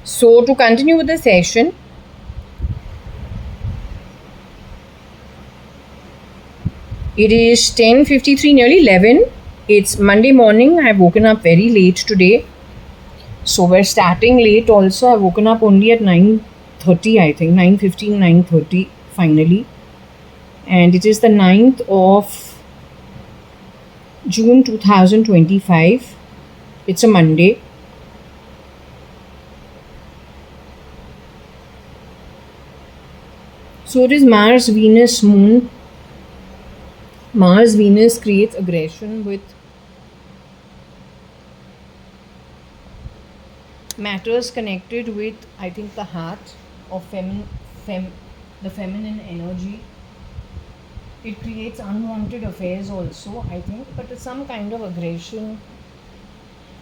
So to continue with the session, it is 10:53, nearly 11. It's Monday morning. I've woken up very late today. So we're starting late also. I've woken up only at 9:30, I think. 9:15, 9:30 finally. And it is the 9th of June 2025. It's a Monday. So it is Mars, Venus, Moon. Mars, Venus creates aggression with matters connected with, I think, the heart of the feminine energy. It creates unwanted affairs also, I think, but it's some kind of aggression.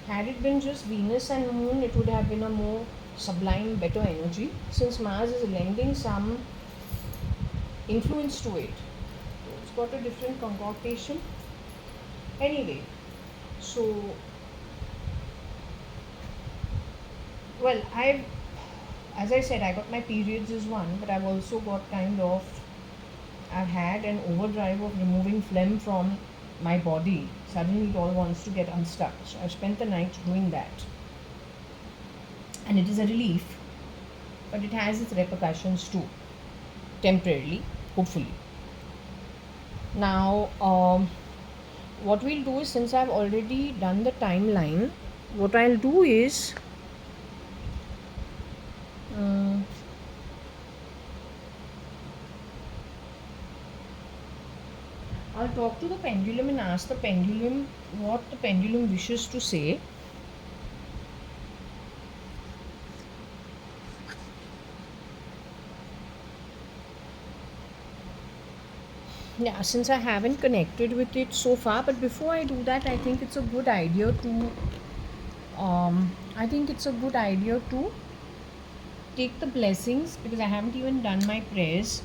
Had it been just Venus and Moon, it would have been a more sublime, better energy. Since Mars is lending some influence to it, it's got a different concoction. Anyway, so well, as I said, I got my periods is one, but I've also got I've had an overdrive of removing phlegm from my body. Suddenly it all wants to get unstuck. So I've spent the night doing that. And it is a relief, but it has its repercussions too, temporarily, hopefully. Now, what we'll do is, since I've already done the timeline, what I'll do is, I'll talk to the pendulum and ask the pendulum what the pendulum wishes to say. Yeah, since I haven't connected with it so far, but before I do that, I think it's a good idea to take the blessings, because I haven't even done my prayers,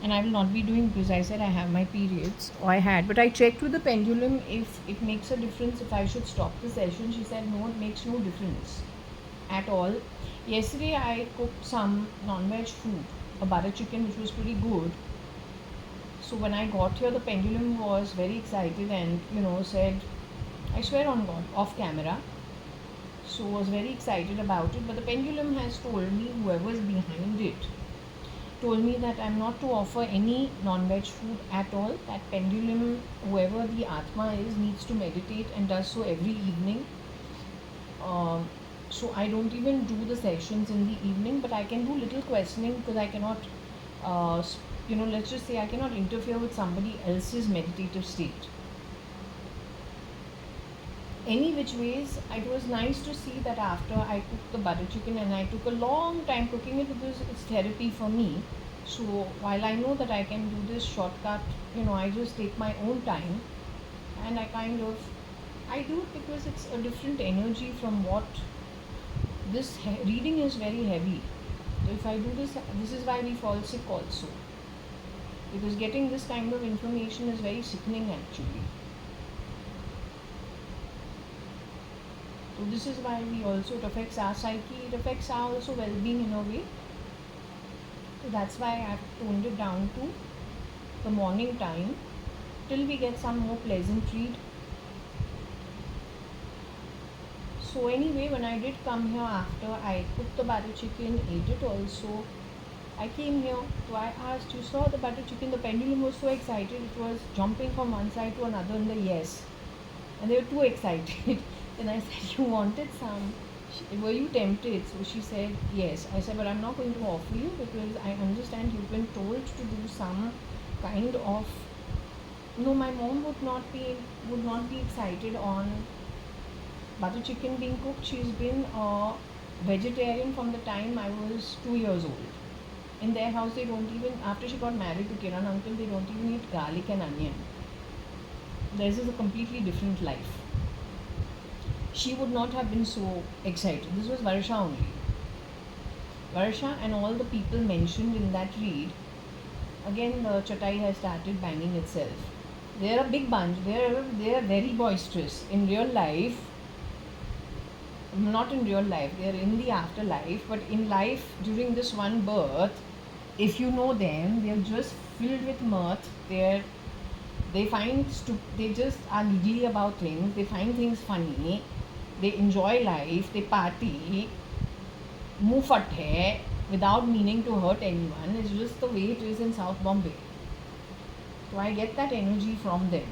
and I will not be doing, because I said I have my periods, or I had, but I checked with the pendulum if it makes a difference if I should stop the session. She said no, it makes no difference at all. Yesterday I cooked some non-veg food, a butter chicken, which was pretty good. So when I got here, the pendulum was very excited and said, I swear on God, off camera, so was very excited about it. But the pendulum has told me, whoever's behind it told me, that I'm not to offer any non-veg food at all. That pendulum, whoever the Atma is, needs to meditate and does so every evening. So I don't even do the sessions in the evening, but I can do little questioning, because I cannot, let's just say I cannot interfere with somebody else's meditative state. Any which ways, it was nice to see that after I cooked the butter chicken, and I took a long time cooking it, because it's therapy for me. So while I know that I can do this shortcut, I just take my own time, and I do it because it's a different energy from what this reading is very heavy. So if I do this is why we fall sick also, because getting this kind of information is very sickening actually. So this is why it affects our psyche, it affects our also well-being in a way. So that's why I've toned it down to the morning time till we get some more pleasant read. So anyway, when I did come here after I cooked the butter chicken, ate it also, I came here, so I asked, you saw the butter chicken? The pendulum was so excited, it was jumping from one side to another in the yes. And they were too excited. Then I said, you wanted some? Were you tempted? So she said, yes. I said, but I'm not going to offer you, because I understand you've been told to do some kind of... No, my mom would not be excited on butter chicken being cooked. She's been a vegetarian from the time I was 2 years old. In their house, they don't even, after she got married to Kiran uncle, they don't even eat garlic and onion. Theirs is a completely different life. She would not have been so excited. This was Varsha only. Varsha and all the people mentioned in that read. Again, the chatai has started banging itself. They're a big bunch. They're very boisterous. In real life, not in real life, they are in the afterlife, but in life during this one birth, if you know them, they're just filled with mirth. They just are giggly about things, they find things funny, they enjoy life, they party, मुंह फट है, without meaning to hurt anyone. It's just the way it is in South Bombay. So I get that energy from them.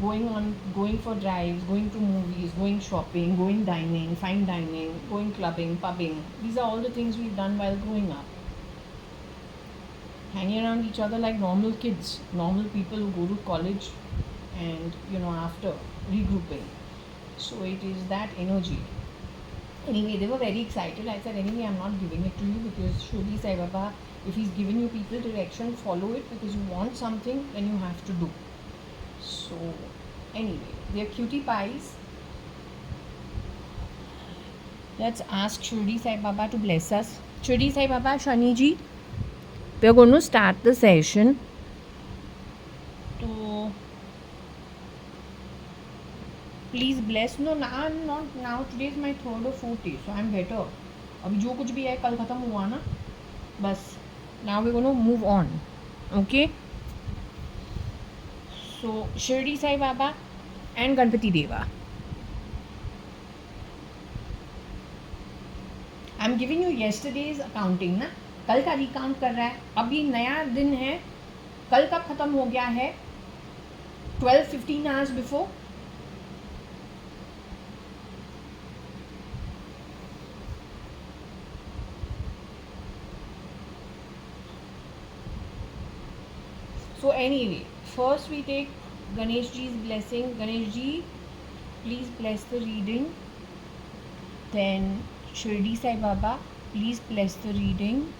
Going for drives, going to movies, going shopping, going dining, fine dining, going clubbing, pubbing. These are all the things we've done while growing up. Hanging around each other like normal kids, normal people who go to college and, after regrouping. So it is that energy. Anyway, they were very excited. I said, anyway, I'm not giving it to you because Shodi Sai Baba, if he's given you people direction, follow it, because you want something, then you have to do. So, anyway, they're cutie pies. Let's ask Shirdi Sai Baba to bless us. Shirdi Sai Baba, Shani ji, we are going to start the session. So, please bless. No, not now. Today is my 3rd or 4th day, so I'm better. अभी जो कुछ भी है कल ख़त्म हुआ ना, बस. Now we're going to move on. Okay? So, Shirdi Sai Baba and Ganpati Deva. I'm giving you yesterday's accounting ना. कल का रिकाउंट कर रहा है. अभी नया दिन है. कल कब ख़त्म हो गया है? 12-15 hours before. So anyway, first we take Ganesh ji's blessing. Ganesh ji, please bless the reading. Then Shirdi Sai Baba, please bless the reading.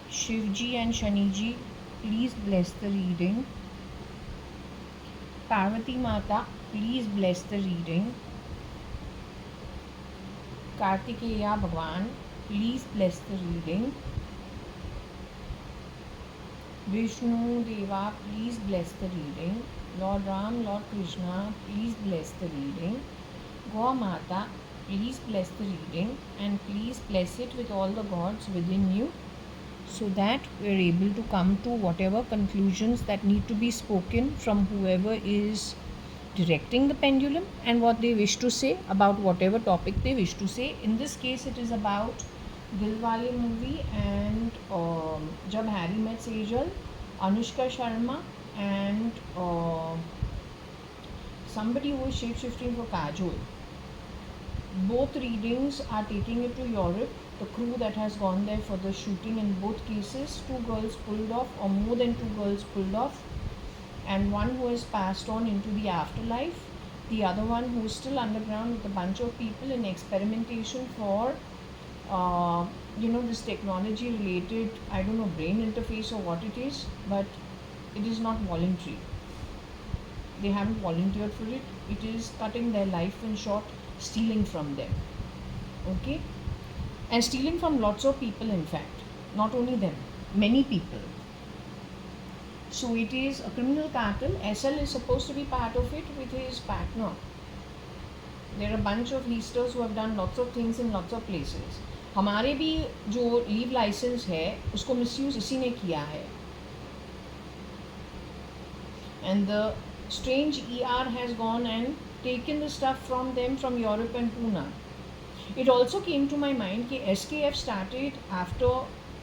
Shiv ji and Shani ji, please bless the reading. Parvati Mata, please bless the reading. Kartikeya Bhagwan, please bless the reading. Vishnu Deva, please bless the reading. Lord Ram, Lord Krishna, please bless the reading. Gaur Mata, please bless the reading, and please bless it with all the gods within you, so that we are able to come to whatever conclusions that need to be spoken from whoever is directing the pendulum and what they wish to say about whatever topic they wish to say. In this case, it is about Dilwale movie and Jab Harry Met Sejal, Anushka Sharma, and somebody who is shape-shifting for Kajol. Both readings are taking it to Europe. The crew that has gone there for the shooting, in both cases, 2 girls pulled off, or more than 2 girls pulled off, and one who has passed on into the afterlife, the other one who is still underground with a bunch of people in experimentation for this technology related, I don't know, brain interface or what it is, but it is not voluntary. They haven't volunteered for it. It is cutting their life in short, stealing from them. Okay? And stealing from lots of people, in fact. Not only them, many people. So it is a criminal cartel. SL is supposed to be part of it with his partner. There are a bunch of leasters who have done lots of things in lots of places. हमारे भी जो leave licence है उसको misuse इसी ने किया है. And the strange ER has gone and taken the stuff from them from Europe and Pune. It also came to my mind that SKF started after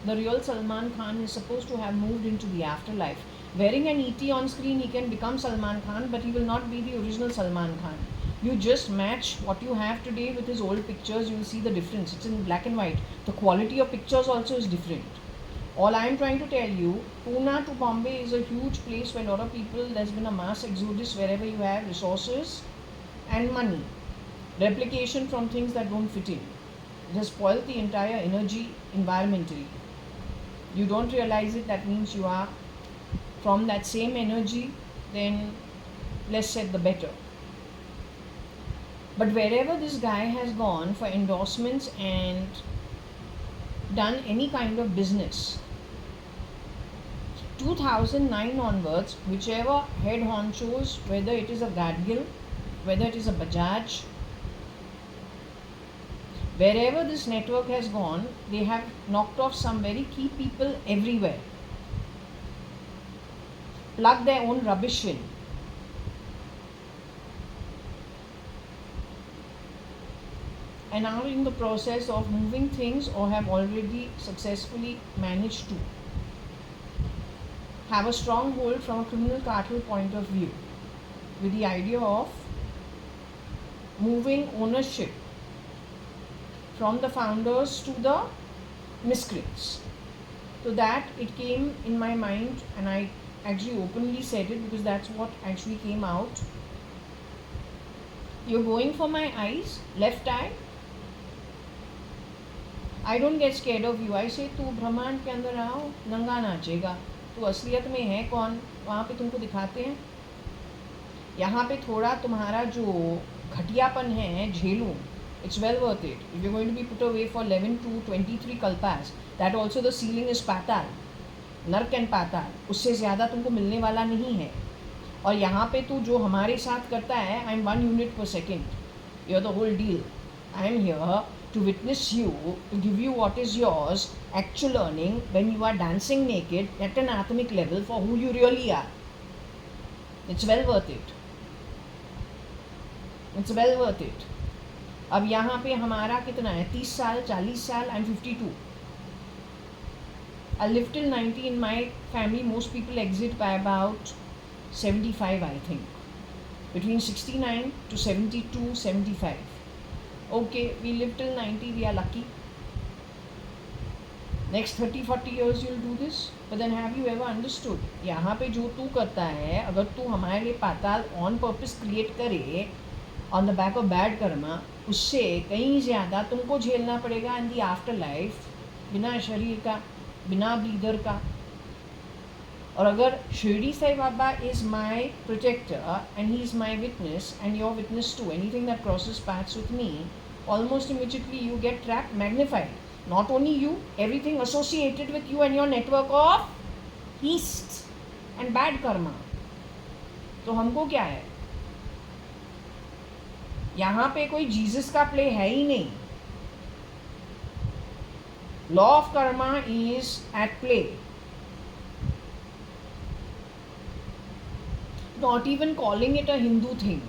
the real Salman Khan is supposed to have moved into the afterlife. Wearing an ET on screen, he can become Salman Khan, but he will not be the original Salman Khan. You just match what you have today with his old pictures, you will see the difference. It's in black and white. The quality of pictures also is different. All I am trying to tell you, Pune to Bombay is a huge place where a lot of people, there's been a mass exodus wherever you have resources and money. Replication from things that don't fit in. It has spoiled the entire energy environmentally. You don't realize it, that means you are from that same energy, then less said the better. But wherever this guy has gone for endorsements and done any kind of business, 2009 onwards, whichever head honchos, whether it is a Gadgil, whether it is a Bajaj, Wherever this network has gone, they have knocked off some very key people everywhere. Plug their own rubbish in. And are in the process of moving things or have already successfully managed to have a strong hold from a criminal cartel point of view, with the idea of moving ownership from the founders to the miscreants. So that it came in my mind, and I actually openly said it because that's what actually came out. You're going for my eyes, left eye. I don't get scared of you. I say तू ब्रह्मांड के अंदर आओ, नंगा नाचेगा. तू असलियत में है कौन, वहाँ पे तुमको दिखाते हैं. यहाँ पे थोड़ा तुम्हारा जो घटियापन है झेलूँ. It's well worth it. If you're going to be put away for 11 to 23 kalpas, that also the ceiling is patal, नर्क एंड पाताल. उससे ज़्यादा तुमको मिलने वाला नहीं है. और यहाँ पे तू जो हमारे साथ करता है, I am 1 unit per second. You're the whole deal. I am here to witness you, to give you what is yours, actual learning when you are dancing naked at an atomic level for who you really are. It's well worth it. It's well worth it. अब यहाँ पे हमारा कितना है, 30 साल, 40 साल. I'm 52. I live till 90. In my family, most people exit by about 75, I think. Between 69 to 72, 75. Okay, we live till 90, we are lucky. Next 30, 40 years you'll do this. But then have you ever understood? यहाँ पे जो तू करता है, अगर तू हमारे लिए पाताल on purpose create करे, on the back of bad karma, उससे कहीं ज़्यादा तुमको झेलना पड़ेगा in the afterlife, बिना शरीर का, बिना ब्लीडर का. और अगर Shirdi Sai Baba is my protector and he is my witness and your witness to anything that crosses paths with me, almost immediately you get trapped, magnified. Not only you, everything associated with you and your network of east and bad karma. तो हमको क्या है, यहाँ पे कोई Jesus का play है ही नहीं. Law of karma is at play. Not even calling it a Hindu thing,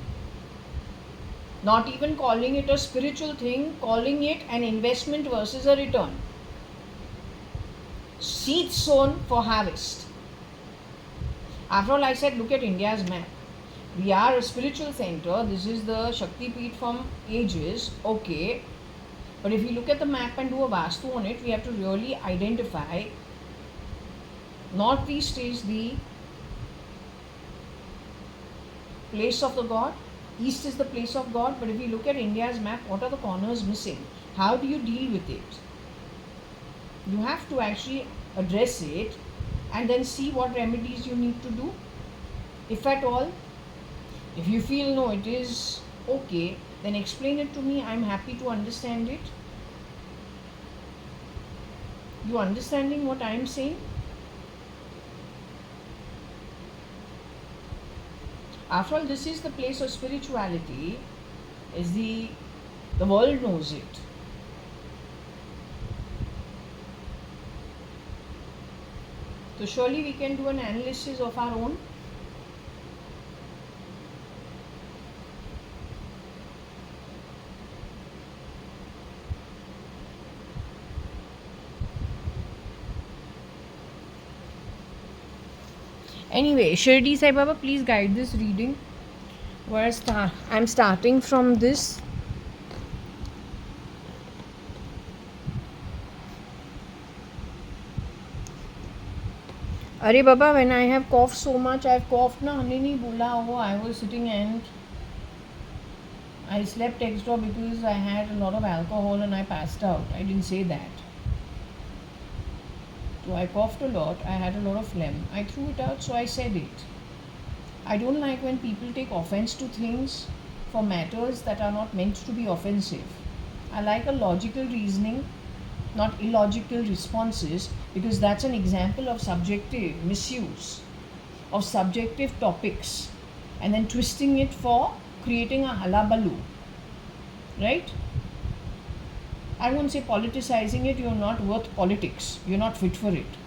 not even calling it a spiritual thing, calling it an investment versus a return. Seeds sown for harvest. After all, I said, look at India's map. We are a spiritual center. This is the Shakti Peeth from ages. Okay. But if we look at the map and do a Vastu on it, we have to really identify Northeast is the place of the God, East is the place of God. But if you look at India's map, what are the corners missing? How do you deal with it? You have to actually address it and then see what remedies you need to do, if at all. If you feel no, it is okay, then explain it to me. I'm happy to understand it. You understanding what I'm saying? After all, this is the place of spirituality. Is the world knows it. So surely we can do an analysis of our own. Anyway, Shirdi Sai Baba, please guide this reading. I'm starting from this. Arey Baba, when I have coughed so much, I have coughed na, हमने नहीं बोला हो. I was sitting and I slept extra because I had a lot of alcohol and I passed out. I didn't say that. So I coughed a lot, I had a lot of phlegm. I threw it out, so I said it. I don't like when people take offense to things for matters that are not meant to be offensive. I like a logical reasoning, not illogical responses, because that's an example of subjective misuse of subjective topics and then twisting it for creating a halabaloo. Right? I won't say politicizing it, you're not worth politics, you're not fit for it,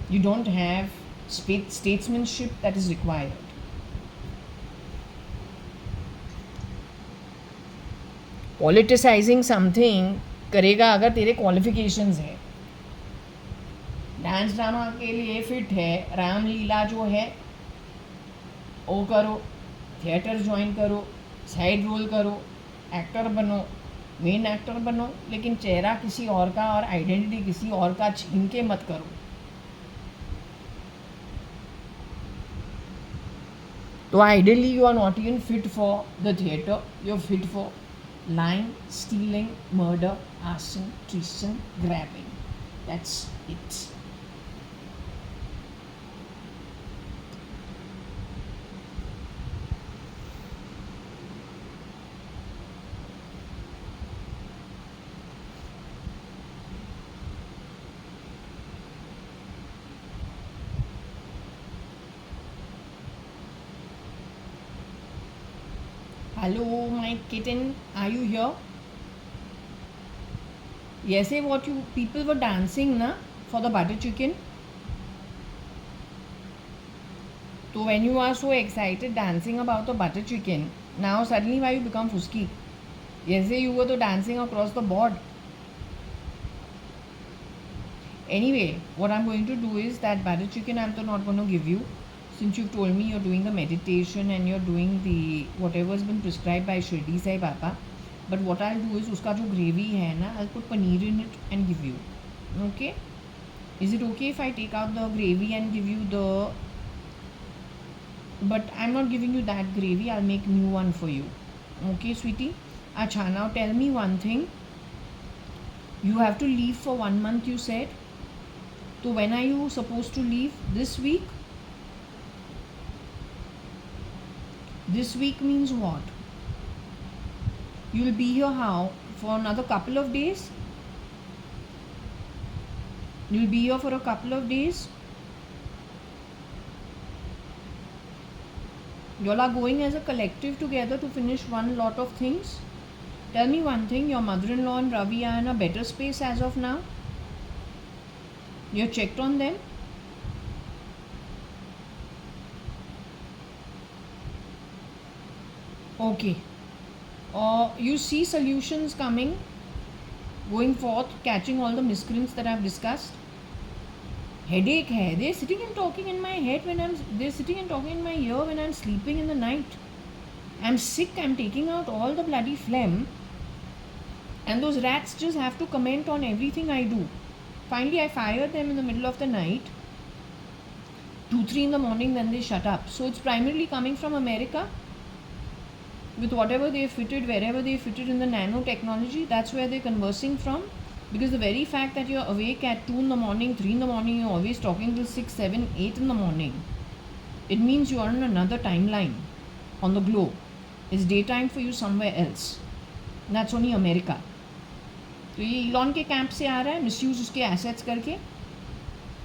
you don't have statesmanship that is required. Politicizing something करेगा अगर तेरे qualifications है, dance drama के लिए fit है, रामलीला जो है वो करो, थिएटर ज्वाइन करो, साइड रोल करो, एक्टर बनो, मेन एक्टर बनो, लेकिन चेहरा किसी और का और आइडेंटिटी किसी और का छीन के मत करो. तो ideally you are not even fit for the theatre, you are fit for lying, stealing, murder, arson, treason, grabbing. That's it. Hello, my kitten. Are you here? Yes, what you people were dancing na for the butter chicken. So when you are so excited dancing about the butter chicken, now suddenly why you become fusky? Yes, you were to dancing across the board. Anyway, what I'm going to do is that butter chicken I'm not going to give you. Since you've told me you're doing the meditation and you're doing the whatever has been prescribed by Shirdi Sai Baba, but what I'll do is uska jo gravy hai na, I'll put paneer in it and give you. Okay? Is it okay if I take out the gravy and give you the? But I'm not giving you that gravy. I'll make new one for you. Okay, sweetie? Acha, now tell me one thing. You have to leave for 1 month, you said. So when are you supposed to leave? This week? This week means what? You'll be here how? For another couple of days? You'll be here for a couple of days? Y'all are going as a collective together to finish one lot of things? Tell me one thing, your mother-in-law and Ravi are in a better space as of now? You checked on them? Okay. You see solutions coming, going forth, catching all the miscreants that I've discussed. Headache hai. They're sitting and talking in my head they're sitting and talking in my ear when I'm sleeping in the night. I'm sick, I'm taking out all the bloody phlegm. And those rats just have to comment on everything I do. Finally, I fire them in the middle of the night. 2-3 in the morning, then they shut up. So it's primarily coming from America. With whatever they fitted, wherever they fitted in the nanotechnology, that's where they're conversing from. Because the very fact that you're awake at 2 in the morning, 3 in the morning, you're always talking till 6, 7, 8 in the morning, it means you are in another timeline on the globe. It's daytime for you somewhere else. That's only America. तो ये Elon के camp से आ रहा है, misuse उसके assets करके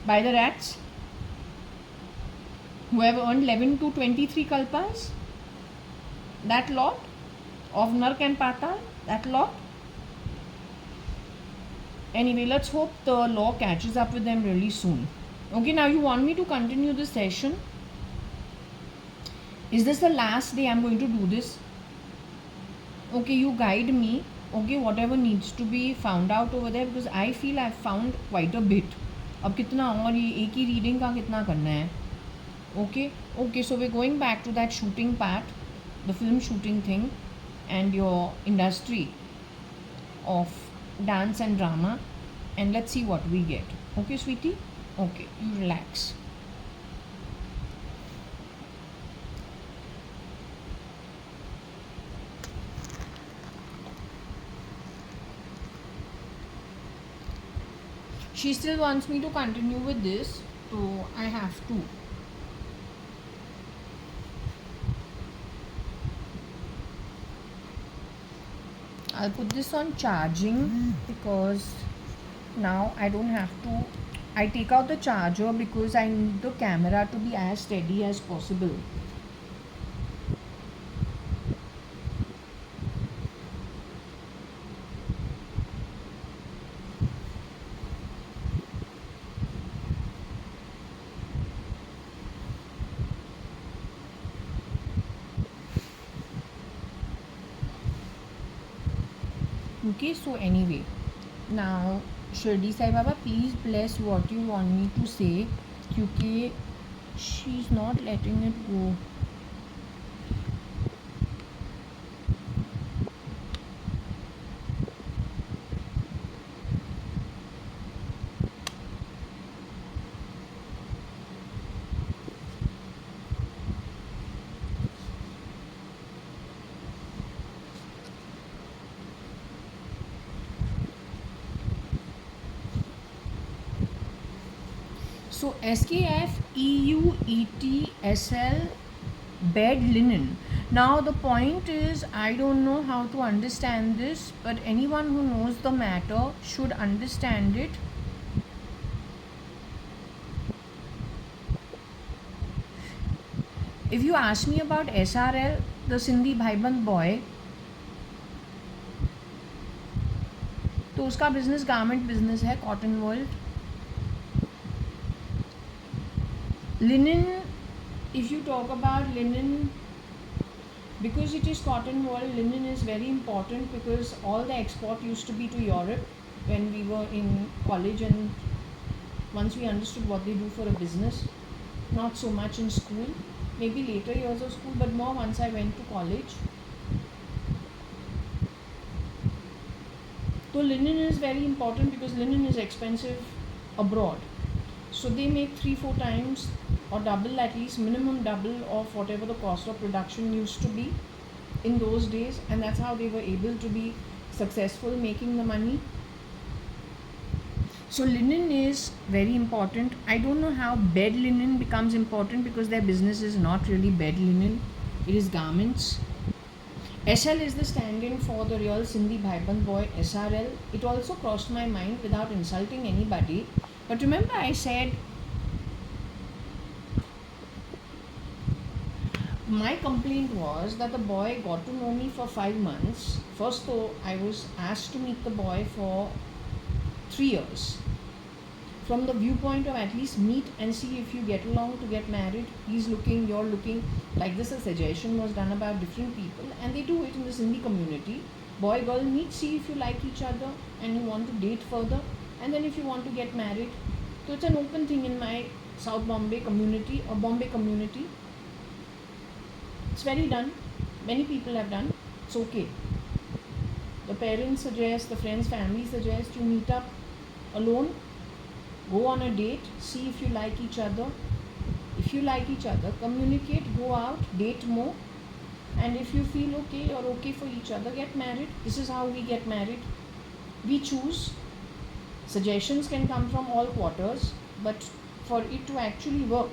by the rats who have earned 11 to 23 kalpas. That lot of Nark and Patal, that lot. Anyway, let's hope the law catches up with them really soon. Okay, now you want me to continue this session? Is this the last day I'm going to do this? Okay, you guide me. Okay, whatever needs to be found out over there, because I feel I've found quite a bit. अब कितना और ये एक ही reading का कितना करना है? Okay, so we're going back to that shooting part, the film shooting thing, and your industry of dance and drama, and let's see what we get. Okay, sweetie? Okay, you relax. She still wants me to continue with this, so I have to. I'll put this on charging because now I don't have to. I take out the charger because I need the camera to be as steady as possible. Okay, so anyway, now Shirdi Sai Baba, please bless what you want me to say, क्योंकि she's not letting it go. So SKFEUETSL bed linen. Now the point is, I don't know how to understand this, but anyone who knows the matter should understand it. If you ask me about SRL, the Sindhi Bhaiband boy, तो उसका business garment business है, cotton world. Linen, if you talk about linen, because it is cotton wool, linen is very important because all the export used to be to Europe when we were in college, and once we understood what they do for a business, not so much in school, maybe later years of school, but more once I went to college. So linen is very important because linen is expensive abroad. So they make 3-4 times or double, at least minimum double of whatever the cost of production used to be in those days, and that's how they were able to be successful making the money. So linen is very important. I don't know how bed linen becomes important because their business is not really bed linen, it is garments. SL is the stand-in for the real Sindhi Bhaiband boy, SRL. It also crossed my mind without insulting anybody. But remember I said my complaint was that the boy got to know me for 5 months. First though, I was asked to meet the boy for 3 years. From the viewpoint of at least meet and see if you get along to get married. He's looking, you're looking. Like this, a suggestion was done about different people, and they do it in the Sindhi community. Boy, girl, meet, see if you like each other and you want to date further, and then if you want to get married. So it's an open thing in my South Bombay community or Bombay community. It's very done. Many people have done. It's okay. The parents suggest, the friends, family suggest you meet up alone, go on a date, see if you like each other. If you like each other, communicate, go out, date more, and if you feel okay or okay for each other, get married. This is how we get married. We choose. Suggestions can come from all quarters, but for it to actually work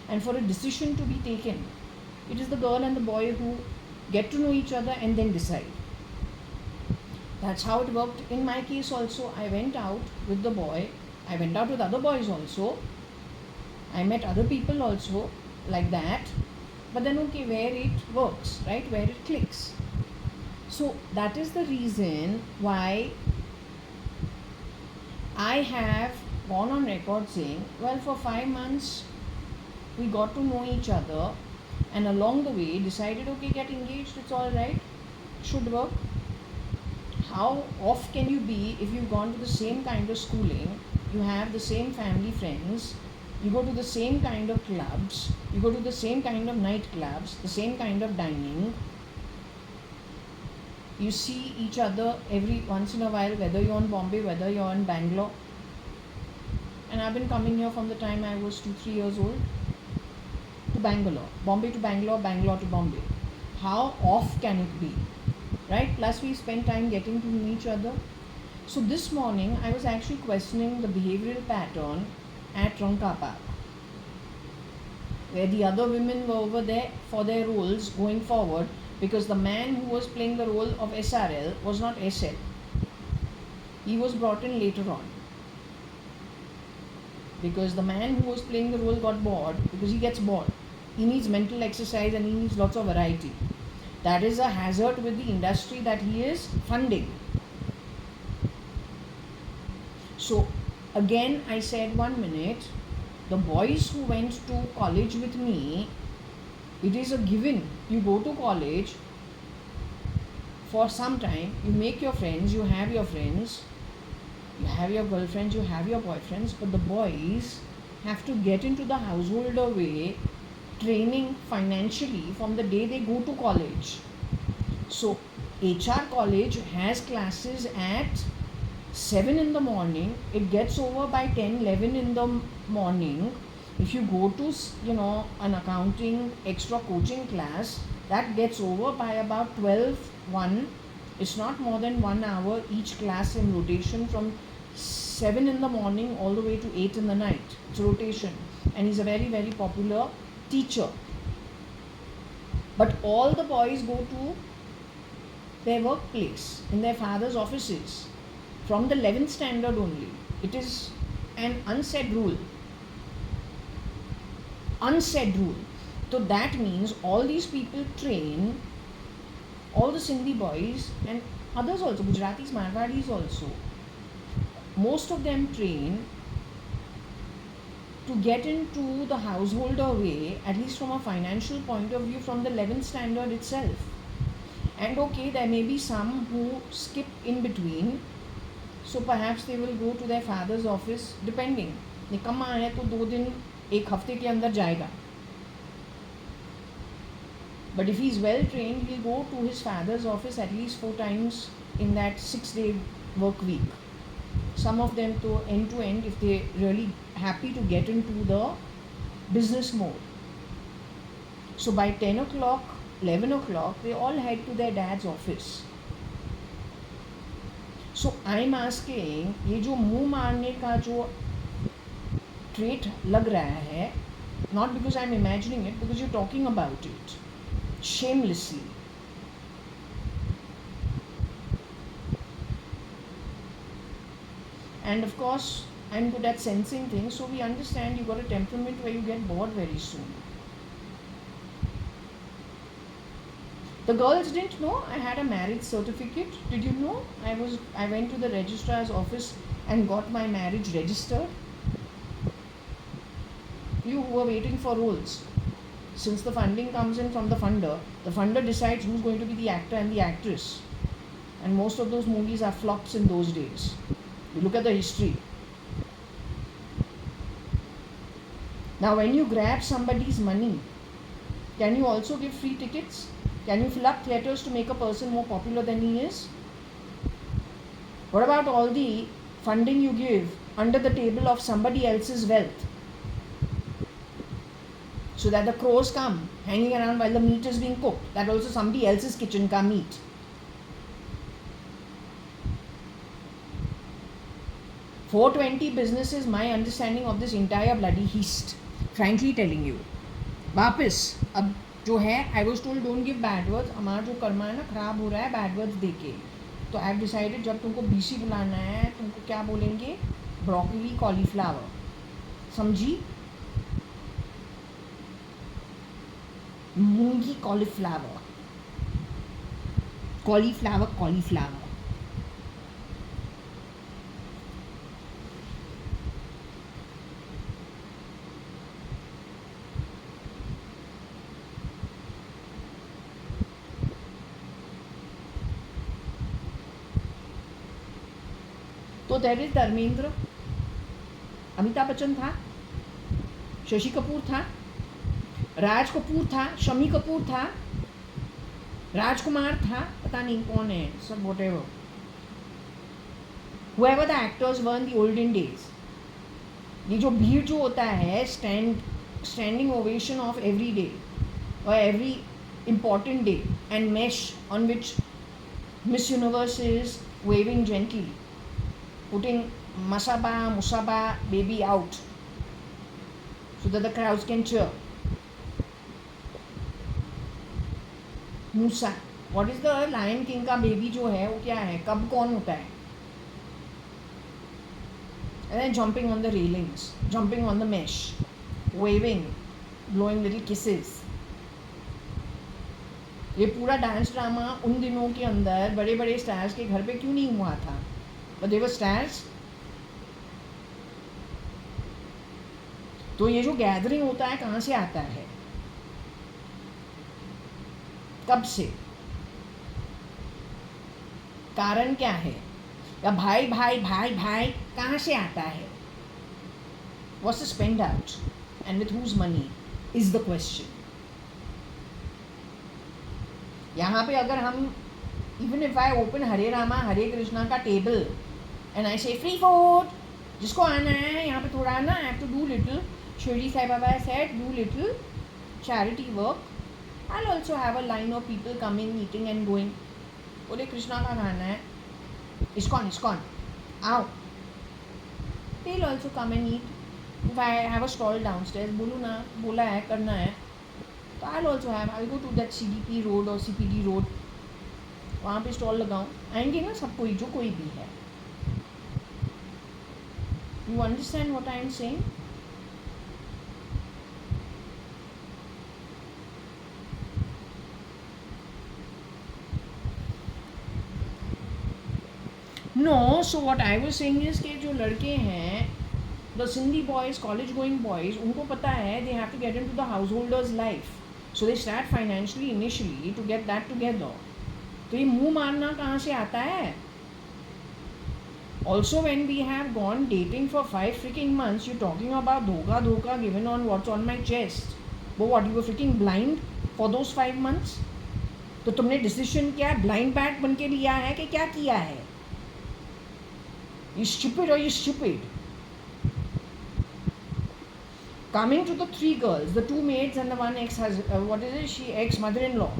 and for a decision to be taken, it is the girl and the boy who get to know each other and then decide. That's how it worked in my case also. I went out with the boy. I went out with other boys also. I met other people also like that. But then okay, where it works, right? Where it clicks. So that is the reason why I have gone on record saying, well, for 5 months we got to know each other, and along the way decided, okay, get engaged, it's all right, should work. How off can you be if you've gone to the same kind of schooling, you have the same family friends, you go to the same kind of clubs, you go to the same kind of night clubs, the same kind of dining, you see each other every once in a while, whether you're in Bombay, whether you're in Bangalore. And I've been coming here from the time I was 2-3 years old to Bangalore, Bombay to Bangalore, Bangalore to Bombay. How off can it be, right? Plus we spend time getting to know each other. So this morning I was actually questioning the behavioral pattern at Ronka Park, where the other women were over there for their roles going forward, because the man who was playing the role of SRL was not SL. He was brought in later on. Because the man who was playing the role got bored, because he gets bored. He needs mental exercise and he needs lots of variety. That is a hazard with the industry that he is funding. So again I said, 1 minute, the boys who went to college with me, it is a given. You go to college for some time, you make your friends, you have your friends, you have your girlfriends, you have your boyfriends, but the boys have to get into the householder way training financially from the day they go to college. So HR college has classes at 7 in the morning, it gets over by 10, 11 in the morning. If you go to an accounting extra coaching class, that gets over by about 12, 1. It's not more than 1 hour each class in rotation from 7 in the morning all the way to 8 in the night. It's rotation, and he's a very, very popular teacher. But all the boys go to their workplace, in their father's offices, from the 11th standard only. It is an unsaid rule. So that means all these people train, all the Sindhi boys and others also, Gujaratis, Marwadis also, most of them train to get into the householder way, at least from a financial point of view, from the 11th standard itself. And okay, there may be some who skip in between, so perhaps they will go to their father's office, depending. निकम्मा है तो 2 दिन 1 हफ्ते के अंदर जाएगा. But if he is well trained, he'll go to his father's office at least 4 times in that 6-day work week. Some of them to end, if they really happy to get into the business mode. So by 10 o'clock, 11 o'clock, they all head to their dad's office. So I'm asking, ये जो मुंह मारने का जो trait लग रहा है, not because I'm imagining it, because you're talking about it shamelessly. And of course, I'm good at sensing things, so we understand you got a temperament where you get bored very soon. The girls didn't know I had a marriage certificate. Did you know? I went to the registrar's office and got my marriage registered. You who are waiting for roles. Since the funding comes in from the funder decides who's going to be the actor and the actress. And most of those movies are flops in those days. You look at the history. Now when you grab somebody's money, can you also give free tickets? Can you fill up theatres to make a person more popular than he is? What about all the funding you give under the table of somebody else's wealth? So that the crows come hanging around while the meat is being cooked. That also somebody else's kitchen ka meat. $420 business is my understanding of this entire bloody heist. Frankly telling you. वापस अब जो है, I was told don't give bad words. हमारा जो कर्मा है ना खराब हो रहा है bad words देके. तो I have decided जब तुमको BC बुलाना है, तुमको क्या बोलेंगे? Broccoli, cauliflower. समझी? मूंगी cauliflower. Cauliflower. तो देयर इज धर्मेंद्र, अमिताभ बच्चन था, शशि कपूर था, राज कपूर था, शमी कपूर था, राजकुमार था, पता नहीं कौन है, सब whatever. Whoever the actors were in the olden days. ये जो भीड़ जो होता है, standing ovation of every day or every important day, and mesh on which Miss Universe is waving gently, putting Musaba baby out so that the crowds can cheer. Musa, what is the Lion King का baby जो है वो क्या है, कब कौन होता है? And then jumping on the railings, jumping on the mesh, waving, blowing little kisses. ये पूरा डांस ड्रामा उन दिनों के अंदर बड़े बड़े स्टार्स के घर पे क्यों नहीं हुआ था? But they were stars. तो ये जो गैदरिंग होता है कहाँ से आता है, कब से? कारण क्या है, या भाई भाई भाई भाई कहाँ से आता है, what's the spend out and with whose money is the question. यहाँ पे अगर हम even if I open हरे रामा हरे कृष्णा का table and I say free food, जिसको आना है यहाँ पे थोड़ा आना, I have to do little, Shirdi Sai Baba said do little charity work, I'll also have a line of people coming, eating and going. बोले कृष्णा का खाना है, इस्कॉन इस्कॉन आओ, they'll also come and eat. If I have a stall downstairs, बोलूँ ना, बोला है करना है, तो I'll also have, I'll go to that CDP road or CPD road, वहाँ पे स्टॉल लगाऊँ, आएंगे ना सब कोई, जो कोई भी है. You understand what I am saying? No, so what I was saying is कि जो लड़के हैं, the Sindhi boys, college going boys, उनको पता है they have to get into the householder's life, so they start financially initially to get that together. तो ये मुंह मारना कहाँ से आता है? Also, when we have gone dating for 5 freaking months, you're talking about dhoka given on what's on my chest. But what, you were freaking blind for those 5 months? तो तुमने डिसीजन क्या ब्लाइंड बैट बन के लिया है कि क्या किया है? You stupid or you stupid? Coming to the 3 girls, the 2 maids and the one ex-mother-in-law.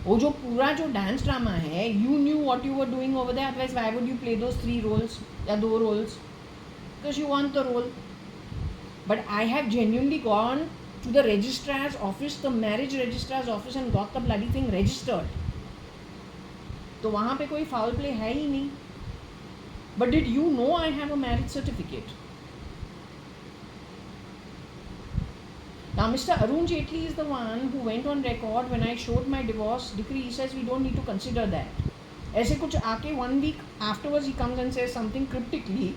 वो जो पूरा जो डांस ड्रामा है, you knew what you were doing over there, otherwise why would you play those 3 roles या 2 roles? Because you want the role. But I have genuinely gone to the registrar's office, the marriage registrar's office, and got the bloody thing registered. तो वहाँ पे कोई foul play है ही नहीं. But did you know I have a marriage certificate? Now, Mr. Arun Jaitley is the one who went on record when I showed my divorce decree. He says we don't need to consider that. ऐसे कुछ आके 1 week afterwards he comes and says something cryptically,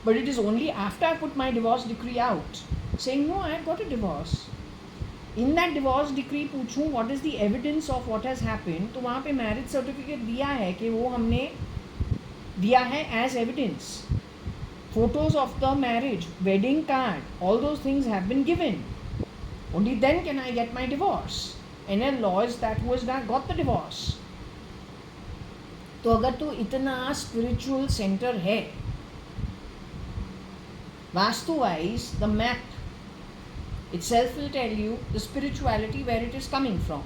but it is only after I put my divorce decree out, saying no, I have got a divorce. In that divorce decree पूछूं what is the evidence of what has happened, तो वहाँ पे marriage certificate दिया है कि वो हमने दिया है as evidence. Photos of the marriage, wedding card, all those things have been given. Only then can I get my divorce. And a law is that who has got the divorce. तो अगर तू इतना spiritual center है, vastu wise, the map itself will tell you the spirituality where it is coming from.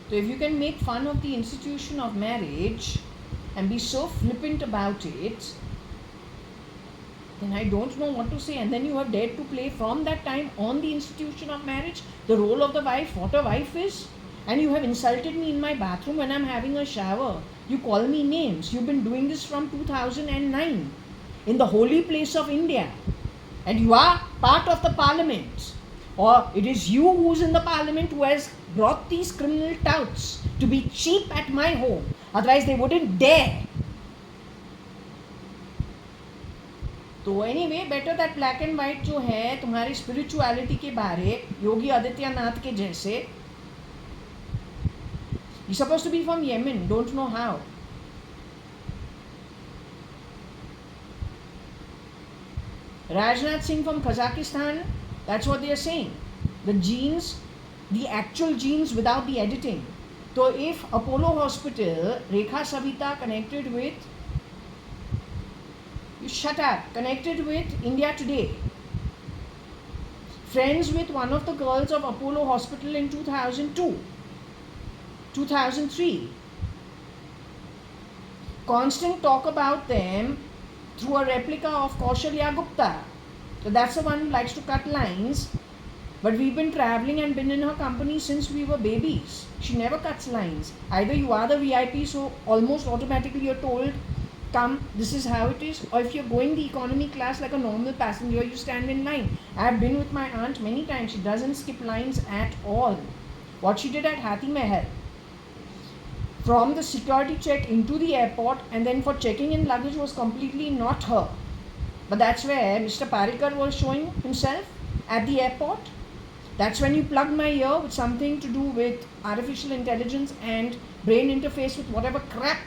So if you can make fun of the institution of marriage and be so flippant about it, then I don't know what to say. And then you have dared to play from that time on the institution of marriage, the role of the wife, what a wife is. And you have insulted me in my bathroom when I'm having a shower. You call me names. You've been doing this from 2009 in the holy place of India. And you are part of the parliament. Or it is you who's in the parliament who has brought these criminal touts to be cheap at my home. Otherwise they wouldn't dare. तो anyway, better that black and white जो है तुम्हारी spirituality के बारे, योगी आदित्यनाथ के जैसे. He's supposed to be from Yemen, don't know how. Rajnath Singh from Kazakhstan, that's what they are saying. The genes, the actual genes without the editing. So if Apollo Hospital, Rekha Savita connected with, you shut up, connected with India Today, friends with one of the girls of Apollo Hospital in 2002, 2003, constant talk about them through a replica of Kaushalya Gupta. So that's the one who likes to cut lines. But we've been traveling and been in her company since we were babies. She never cuts lines. Either you are the VIP, so almost automatically you're told, come, this is how it is. Or if you're going the economy class like a normal passenger, you stand in line. I've been with my aunt many times. She doesn't skip lines at all. What she did at Hathi Mahal, from the security check into the airport and then for checking in luggage, was completely not her. But that's where Mr. Parikar was showing himself at the airport. That's when you plug my ear with something to do with artificial intelligence and brain interface with whatever crap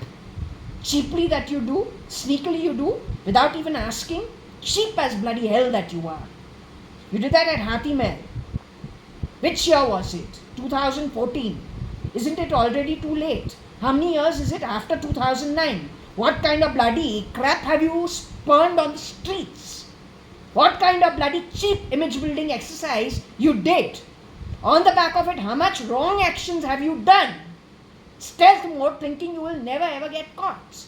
cheaply that you do, sneakily you do, without even asking. Cheap as bloody hell that you are. You did that at Hathi Mahal. Which year was it? 2014. Isn't it already too late? How many years is it after 2009? What kind of bloody crap have you spurned on the streets? What kind of bloody cheap image building exercise you did? On the back of it, how much wrong actions have you done? Stealth mode, thinking you will never ever get caught.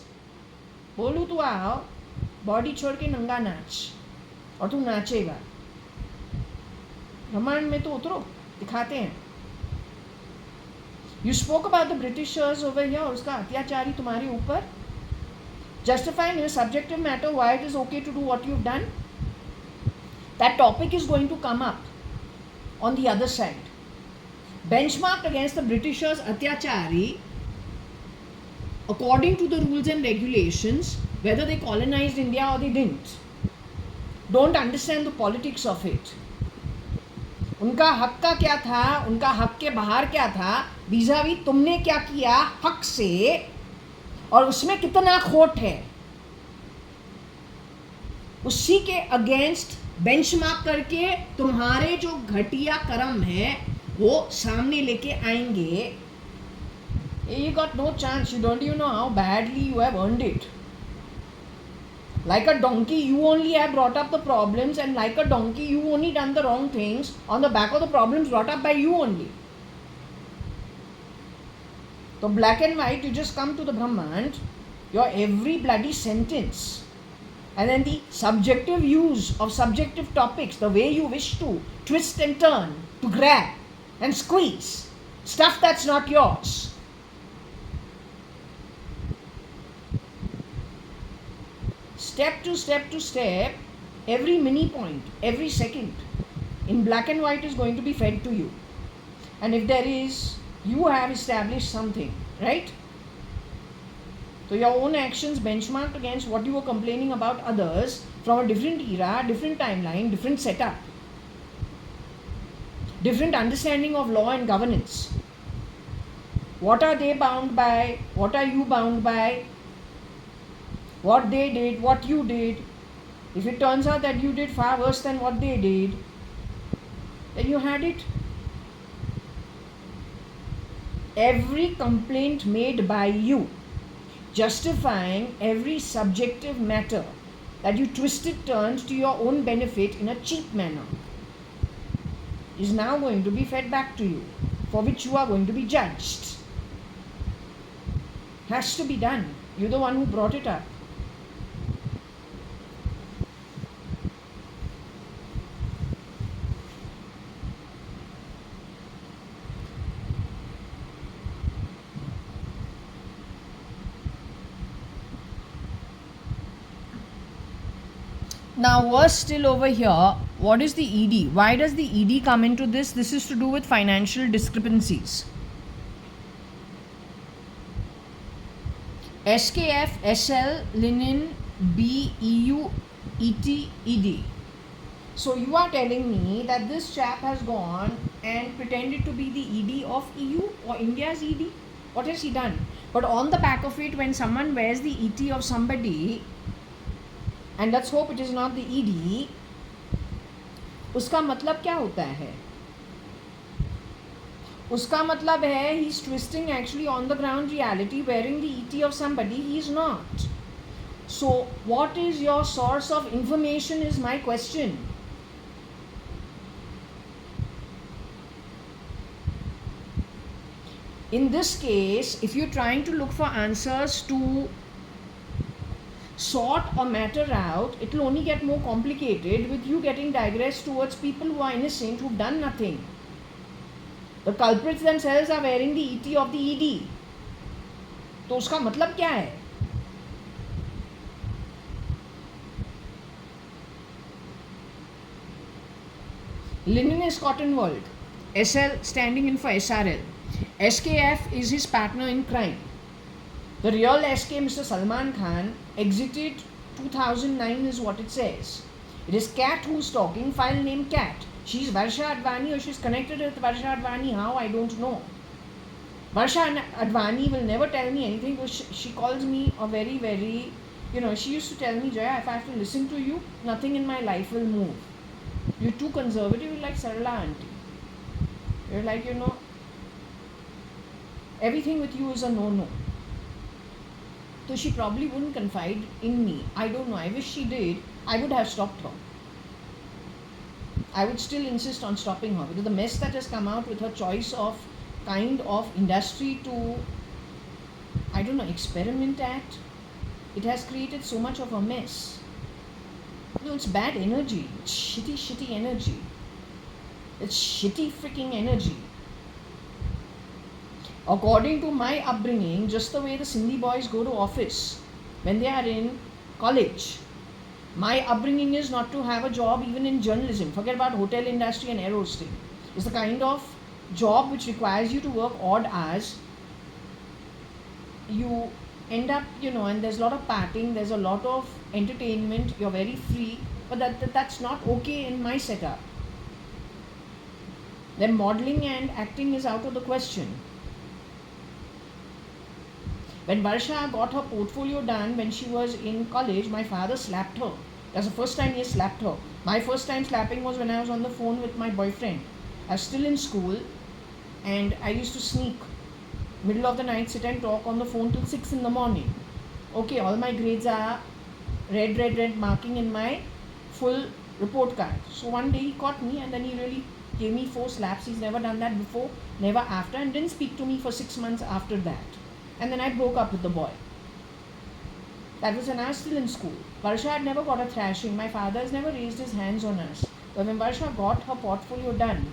बोलू तू आओ, body छोड़ के नंगा नाच, और तू नाचेगा. ब्रह्मांड में तो उतरो, दिखाते हैं. You spoke about the Britishers over here, और उसका अत्याचारी तुम्हारे ऊपर. Justifying in a subjective matter why it is okay to do what you've done. That topic is going to come up on the other side. Benchmarked against the Britishers' atyachari, according to the rules and regulations, whether they colonized India or they didn't. Don't understand the politics of it. उनका हक का क्या था, उनका हक के बाहर क्या था, vis-a-vis तुमने क्या किया हक से, और उसमें कितना खोट है, उसी के अगेंस्ट बेंचमार्क करके तुम्हारे जो घटिया कर्म है वो सामने लेके आएंगे. You got no chance. You don't even know how badly you have earned it. Like a donkey, you only have brought up the problems, and like a donkey, you only done the wrong things on the back of the problems brought up by you only. So black and white, you just come to the Brahman, your every bloody sentence, and then the subjective use of subjective topics, the way you wish to twist and turn, to grab and squeeze stuff that's not yours. Step to step to step, every mini point, every second in black and white is going to be fed to you. And if there is, you have established something, right? So your own actions benchmarked against what you were complaining about others from a different era, different timeline, different setup, different understanding of law and governance. What are they bound by? What are you bound by? What they did, what you did. If it turns out that you did far worse than what they did, then you had it. Every complaint made by you, justifying every subjective matter that you twisted turns to your own benefit in a cheap manner, is now going to be fed back to you, for which you are going to be judged. Has to be done. You're the one who brought it up. Now worse still over here, what is the ED? Why does the ED come into this? This is to do with financial discrepancies. SKF, SL, linen, B, EU, ET, ED. So you are telling me that this chap has gone and pretended to be the ED of EU or India's ED? What has he done? But on the back of it, when someone wears the ET of somebody, and let's hope it is not the ED, उसका मतलब क्या होता है? उसका मतलब है he is twisting actually on the ground reality, wearing the ET of somebody he is not. So what is your source of information is my question. In this case, if you're trying to look for answers to sort a matter out, it will only get more complicated with you getting digressed towards people who are innocent, who've done nothing. The culprits themselves are wearing the ET of the ED. तो उसका मतलब क्या है? Linen is cotton world. SL standing in for SRL. SKF is his partner in crime. The real SK, Mr. Salman Khan, exited 2009 is what it says. It is Cat who's talking, file name Cat. She's Varsha.ADVANI or she's connected with Varsha.ADVANI. How? I don't know. Varsha.ADVANI will never tell me anything because she calls me a very, very, she used to tell me, Jaya, if I have to listen to you, nothing in my life will move. You're too conservative. You're like Sarala auntie. You're like, everything with you is a no-no. So she probably wouldn't confide in me. I don't know. I wish she did. I would have stopped her. I would still insist on stopping her because the mess that has come out with her choice of kind of industry to, I don't know, experiment at, it has created so much of a mess. It's bad energy. It's shitty energy. It's shitty freaking energy. According to my upbringing, just the way the Sindhi boys go to office when they are in college, my upbringing is not to have a job even in journalism. Forget about hotel industry and air hosting. It's the kind of job which requires you to work odd hours. You end up, and there's a lot of partying, there's a lot of entertainment, you're very free, but that's not okay in my setup. Then modeling and acting is out of the question. When Varsha got her portfolio done when she was in college, my father slapped her. That's the first time he slapped her. My first time slapping was when I was on the phone with my boyfriend. I was still in school and I used to sneak. Middle of the night, sit and talk on the phone till 6 in the morning. Okay, all my grades are red marking in my full report card. So one day he caught me and then he really gave me 4 slaps. He's never done that before, never after, and didn't speak to me for 6 months after that. And then I broke up with the boy. That was when I was still in school. Varsha had never got a thrashing. My father has never raised his hands on us. But when Varsha got her portfolio done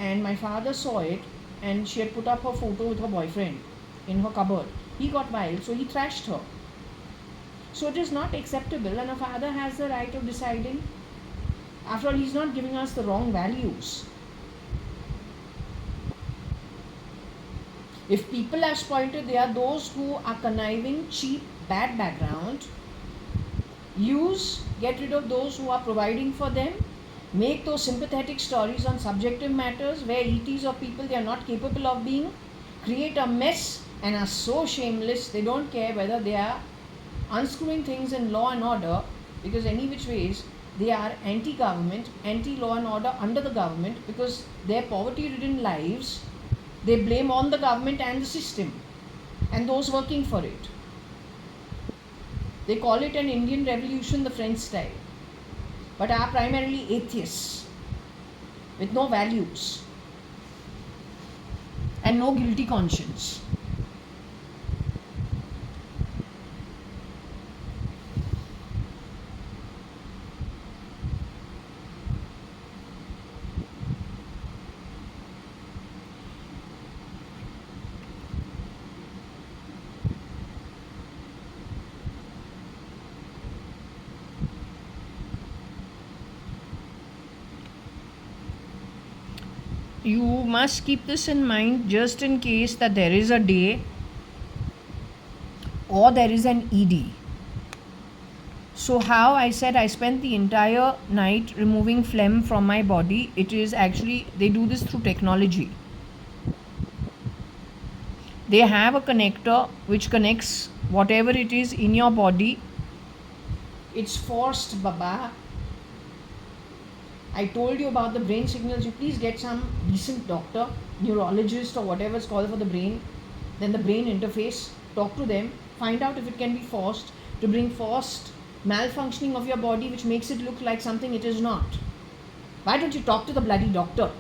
and my father saw it and she had put up her photo with her boyfriend in her cupboard, he got wild, so he thrashed her. So it is not acceptable, and a father has the right of deciding. After all, he's not giving us the wrong values. If people are spoiled, they are those who are conniving, cheap, bad background. Get rid of those who are providing for them. Make those sympathetic stories on subjective matters where ETs or people they are not capable of being. Create a mess and are so shameless they don't care whether they are unscrewing things in law and order, because any which ways they are anti-government, anti-law and order under the government, because their poverty-ridden lives they blame on the government and the system and those working for it. They call it an Indian revolution, the French style, but are primarily atheists with no values and no guilty conscience. You must keep this in mind just in case that there is a day or there is an ED. So how I said I spent the entire night removing phlegm from my body. It is actually, they do this through technology. They have a connector which connects whatever it is in your body. It's forced, Baba. I told you about the brain signals. You please get some decent doctor, neurologist or whatever it's called for the brain. Then the brain interface, talk to them, find out if it can be forced to bring forced malfunctioning of your body which makes it look like something it is not. Why don't you talk to the bloody doctor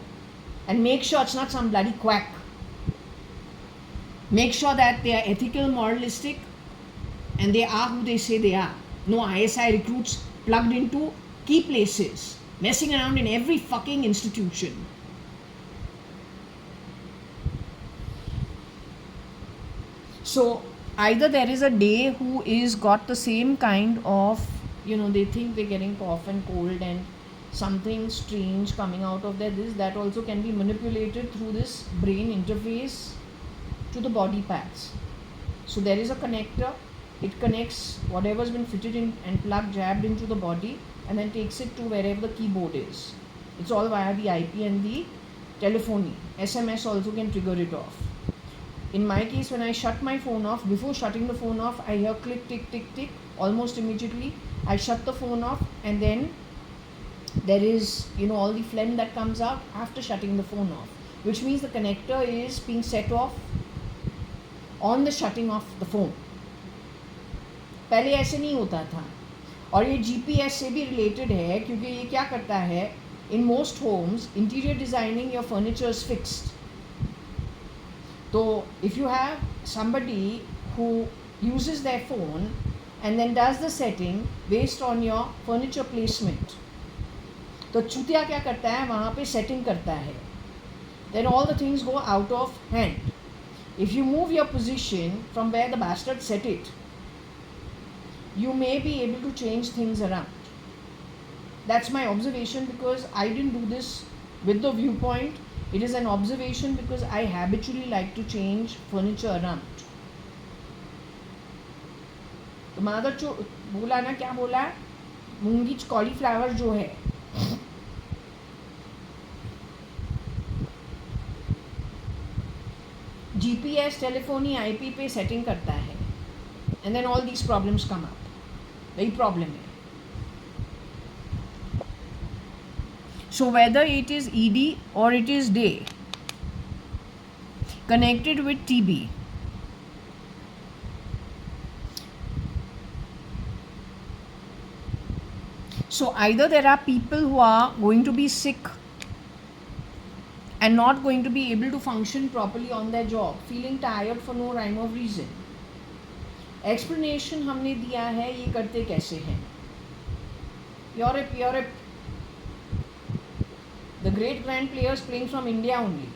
and make sure it's not some bloody quack. Make sure that they are ethical, moralistic, and they are who they say they are. No ISI recruits plugged into key places, messing around in every fucking institution. So either there is a day who is got the same kind of, they think they're getting cough and cold and something strange coming out of that also can be manipulated through this brain interface to the body parts. So there is a connector, it connects whatever's been fitted in and plugged, jabbed into the body, and then takes it to wherever the keyboard is. It's all via the IP and the telephony. SMS also can trigger it off. In my case, when I shut my phone off, before shutting the phone off, I hear click, tick, tick, tick. Almost immediately, I shut the phone off, and then there is, all the phlegm that comes out after shutting the phone off, which means the connector is being set off on the shutting off the phone. पहले ऐसे नहीं होता था, और ये GPS से भी related है, क्योंकि ये क्या करता है, in most homes, interior designing, your furniture is fixed. So if you have somebody who uses their phone and then does the setting based on your furniture placement, तो चूतिया क्या करता है, वहाँ पे सेटिंग करता है, then all the things go out of hand. If you move your position from where the bastard set it, you may be able to change things around. That's my observation, because I didn't do this with the viewpoint. It is an observation because I habitually like to change furniture around. तो मादर जो बोला ना, क्या बोला, मूंगी cauliflower जो है, GPS telephony IP पे सेटिंग करता है, and then all these problems come up. वही प्रॉब्लम है. So whether it is ED or it is day connected with TB, so either there are people who are going to be sick and not going to be able to function properly on their job, feeling tired for no rhyme or reason. Explanation हमने दिया है, ये करते कैसे हैं. Europe, the great grand players playing from India only.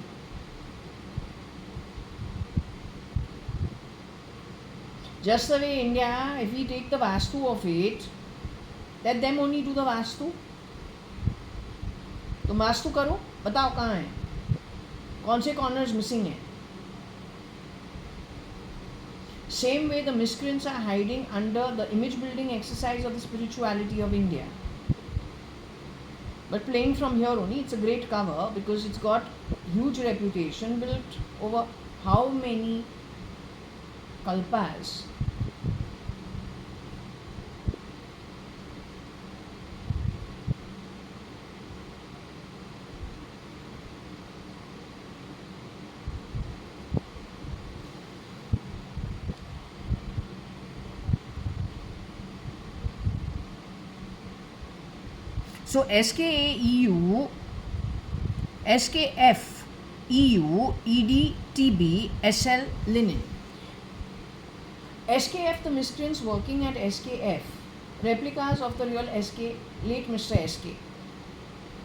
Just the way India, if we take the Vastu of it, let them only do the Vastu. तुम वास्तु करो, बताओ कहाँ है, कौन से कॉर्नर्स मिसिंग हैं. Same way the miscreants are hiding under the image building exercise of the spirituality of India. But playing from here only, it's a great cover because it's got huge reputation built over how many kalpas. So SKAEU, SKF, EU, ED, TB, SL, linen. SKF, the miscreants working at SKF, replicas of the real SK, late Mr. SK,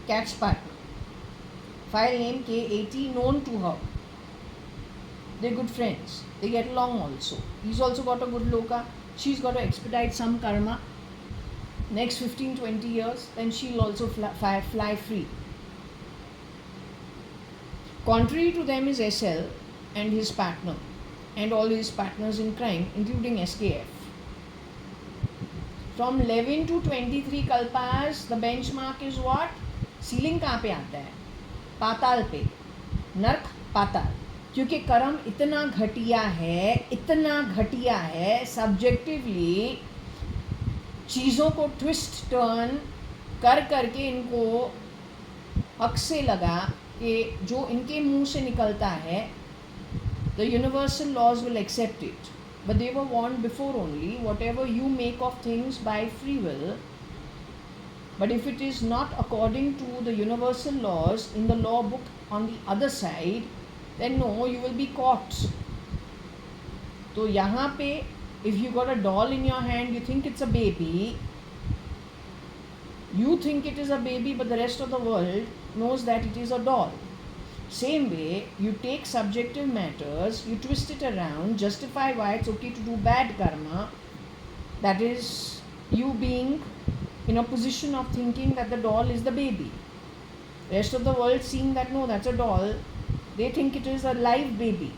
cat's partner. File name K80, known to her. They're good friends. They get along also. He's also got a good loka. She's got to expedite some karma. Next 15-20 years, then she'll also fly free. Contrary to them is SL and his partner, and all his partners in crime, including SKF. From 11 to 23 kalpas, the benchmark is what? Ceiling कहाँ पे आता है? पाताल पे, नर्क पाताल. क्योंकि कर्म इतना घटिया है, सब्जेक्टिवली चीज़ों को ट्विस्ट टर्न करके इनको हक से लगा कि जो इनके मुंह से निकलता है, the universal laws will accept it. But they were warned before only, whatever you make of things by free will, but if it is not according to the universal laws in the law book on the other side, then no, you will be caught. तो यहाँ पे if you got a doll in your hand, you think it's a baby, you think it is a baby, but the rest of the world knows that it is a doll. Same way, you take subjective matters, you twist it around, justify why it's okay to do bad karma. That is you being in a position of thinking that the doll is the baby. Rest of the world seeing that no, that's a doll, they think it is a live baby.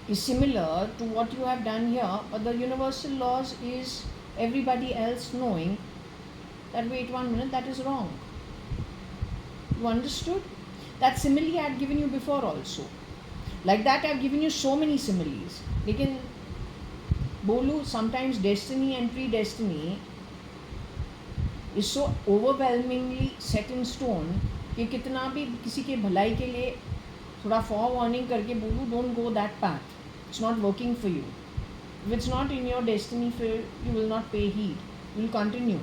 Is similar to what you have done here, but the universal laws is everybody else knowing that wait 1 minute, that is wrong. You understood? That simile I had given you before also. Like that I have given you so many similes. लेकिन बोलूँ sometimes destiny and predestiny is so overwhelmingly set in stone कि कितना भी किसी के भलाई के लिए थोड़ा forewarning करके बोलूँ don't go that path. It's not working for you. If it's not in your destiny field, you will not pay heed. You will continue.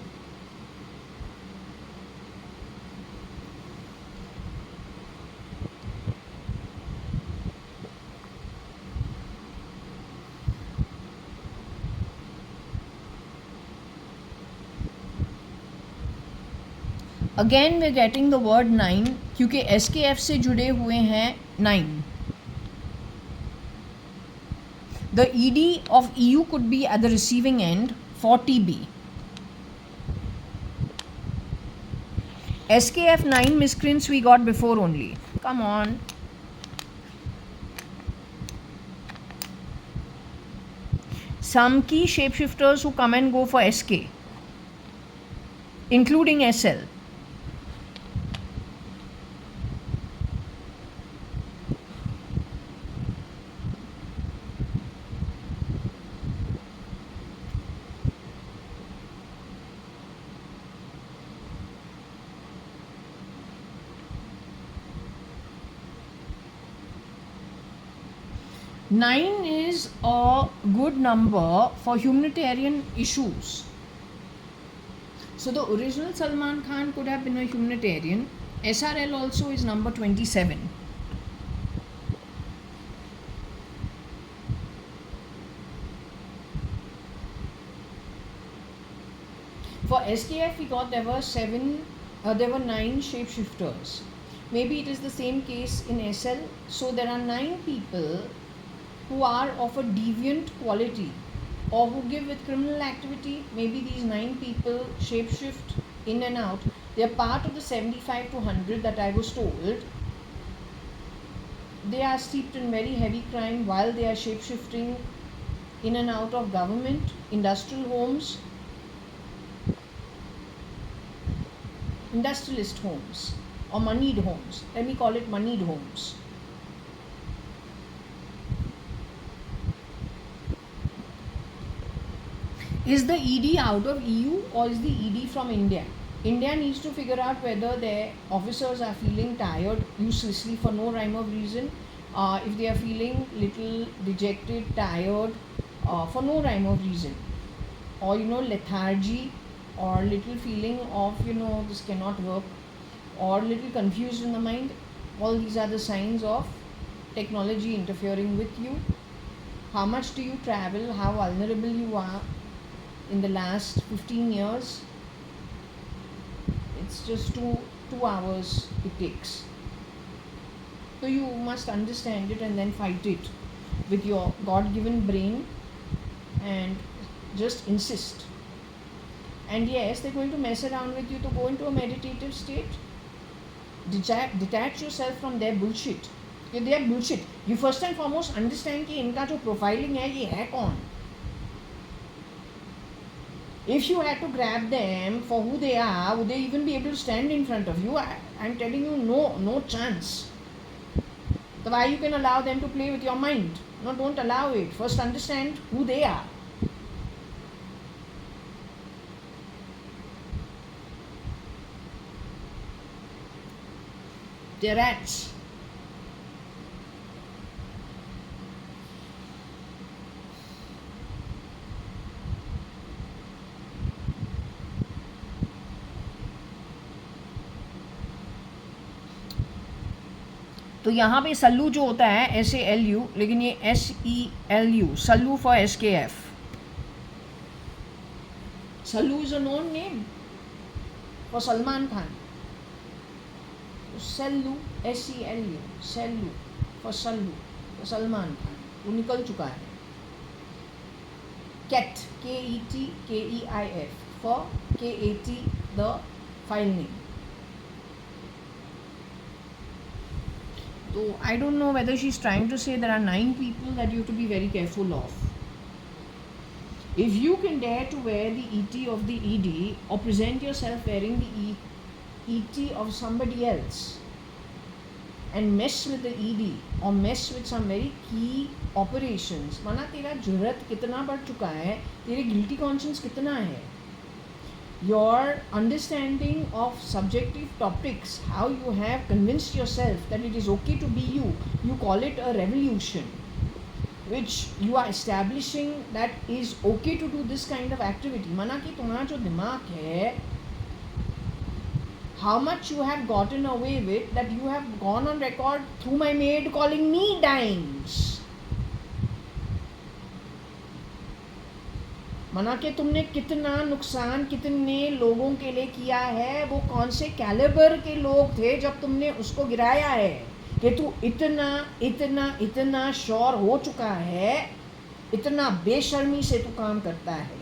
Again we're getting the word 9 क्योंकि SKF से जुड़े हुए हैं 9. The ED of EU could be at the receiving end for TB. SKF 9 miscreants we got before only. Come on. Some key shapeshifters who come and go for SK, including SL. Nine is a good number for humanitarian issues. So the original Salman Khan could have been a humanitarian. SRL also is number 27. For SKF we got there were 9 shapeshifters. Maybe it is the same case in SL. So there are 9 people who are of a deviant quality or who give with criminal activity. Maybe these 9 people shapeshift in and out. They are part of the 75 to 100 that I was told. They are steeped in very heavy crime while they are shapeshifting in and out of government, industrial homes, industrialist homes or moneyed homes. Let me call it moneyed homes. Is the ED out of EU or is the ED from India? India needs to figure out whether their officers are feeling tired uselessly for no rhyme or reason. If they are feeling little dejected, tired for no rhyme or reason, or lethargy, or little feeling of this cannot work, or little confused in the mind. All these are the signs of technology interfering with you. How much do you travel? How vulnerable you are in the last 15 years? It's just two hours it takes. So you must understand it and then fight it with your God-given brain and just insist. And yes, they're going to mess around with you to go into a meditative state. Detach yourself from their bullshit. If they are bullshit, you first and foremost understand कि इनका जो profiling है ये है कौन. If you had to grab them for who they are, would they even be able to stand in front of you? I'm telling you, no chance. So why you can allow them to play with your mind? No, don't allow it. First understand who they are. They're rats. तो यहाँ पे सल्लू जो होता है SALU, लेकिन ये SELU, Sallu for SKF. Sallu is a known name for Salman Khan. Sallu SELU, Sallu for Salman Khan, वो निकल चुका है. Kat KETKEIF for KAT the file name. So I don't know whether she's trying to say there are 9 people that you have to be very careful of. If you can dare to wear the ET of the ED or present yourself wearing the ET of somebody else and mess with the ED or mess with some very key operations, मना तेरा जुर्रत कितना बढ़ चुका है, तेरे guilty conscience कितना है, your understanding of subjective topics, how you have convinced yourself that it is okay to be you, you call it a revolution, which you are establishing that is okay to do this kind of activity. मना कि तुम्हारा जो दिमाग है, how much you have gotten away with, that you have gone on record through my maid calling me dimes. मना के तुमने कितना नुकसान कितने लोगों के लिए किया है, वो कौन से कैलिबर के लोग थे जब तुमने उसको गिराया है, कि तू इतना इतना इतना श्योर हो चुका है, इतना बेशर्मी से तू काम करता है.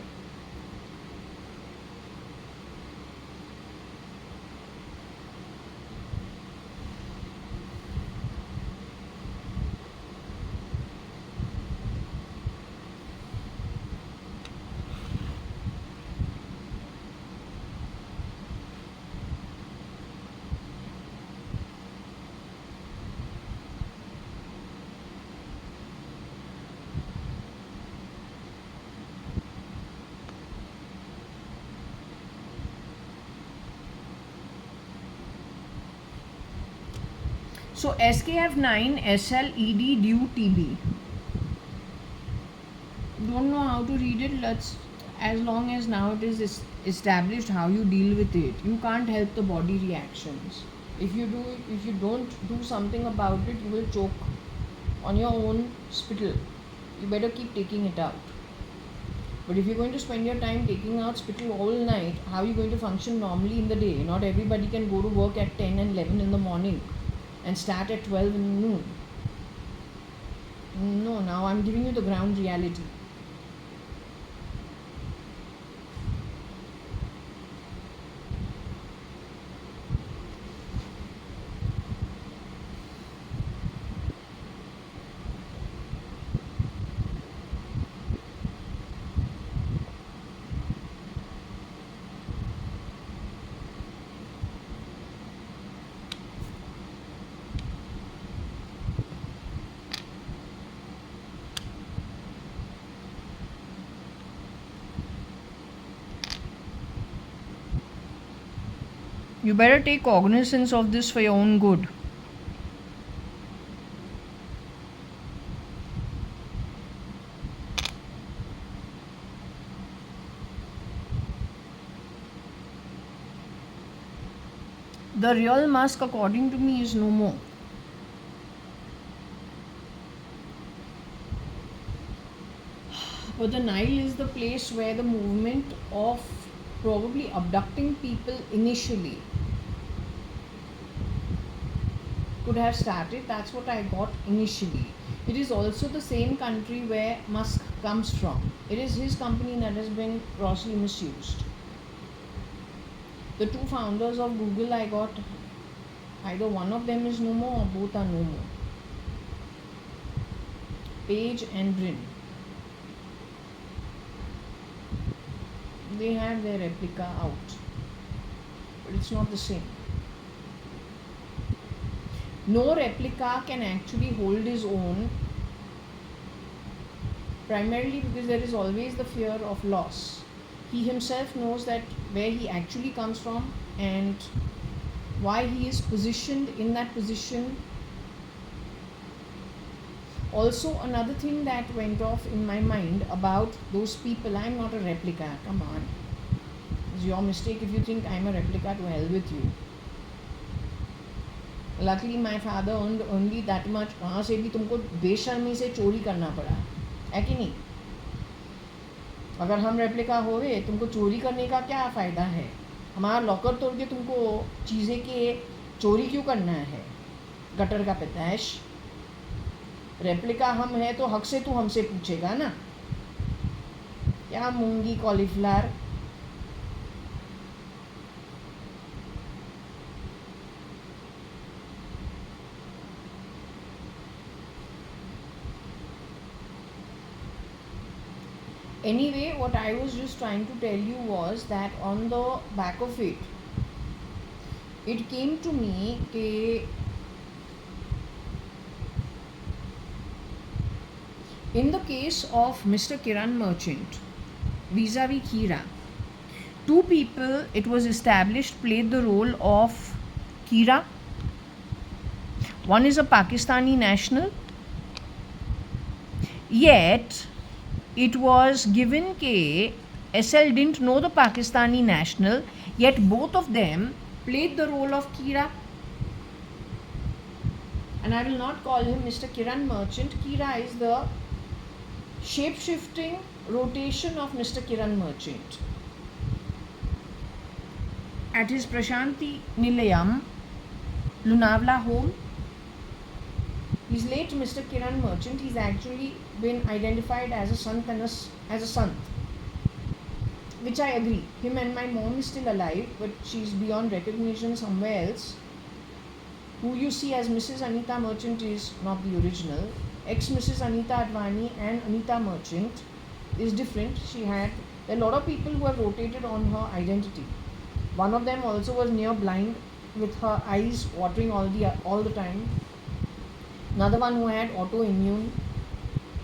So SKF9 SLED due TB. Don't know how to read it. As long as now it is established how you deal with it. You can't help the body reactions. If you don't do something about it, you will choke on your own spittle. You better keep taking it out. But if you're going to spend your time taking out spittle all night, how are you going to function normally in the day? Not everybody can go to work at 10 and 11 in the morning and start at 12 in noon. No, now I'm giving you the ground reality. You better take cognizance of this for your own good. The real mask, according to me, is no more. But the Nile is the place where the movement of probably abducting people initially could have started. That's what I got initially. It is also the same country where Musk comes from. It is his company that has been grossly misused. The two founders of Google, I got either one of them is no more or both are no more. Page and Brin. They have their replica out, but it's not the same. No replica can actually hold his own, primarily because there is always the fear of loss. He himself knows that where he actually comes from and why he is positioned in that position. Also, another thing that went off in my mind about those people, I'm not a replica, come on. It's your mistake if you think I'm a replica, to hell with you. Luckily my father earned only that much, वहाँ से भी तुमको बेशर्मी से चोरी करना पड़ा है कि नहीं? अगर हम रेप्लिका हो गए, तुमको चोरी करने का क्या फ़ायदा है? हमारा लॉकर तोड़ के तुमको चीज़ें के चोरी क्यों करना है? गटर का पैताश। रेप्लिका हम है तो हक से तू हमसे पूछेगा ना, क्या मूंगी cauliflower. Anyway, what I was just trying to tell you was that on the back of it, it came to me that in the case of Mr. Kiran Merchant vis-a-vis Kira, two people, it was established, played the role of Kira. One is a Pakistani national, yet it was given that SL didn't know the Pakistani national, yet both of them played the role of Kira. And I will not call him Mr. Kiran Merchant. Kira is the shape-shifting rotation of Mr. Kiran Merchant. At his Prashanti Nilayam, Lunavla home, his late Mr. Kiran Merchant, he's actually been identified as a sant and as a sant, which I agree. Him and my mom is still alive, but she's beyond recognition somewhere else. Who you see as Mrs. Anita Merchant is not the original. Ex-Mrs. Anita.ADVANI and Anita Merchant is different. She had a lot of people who have rotated on her identity. One of them also was near blind with her eyes watering all the time. Another one who had autoimmune.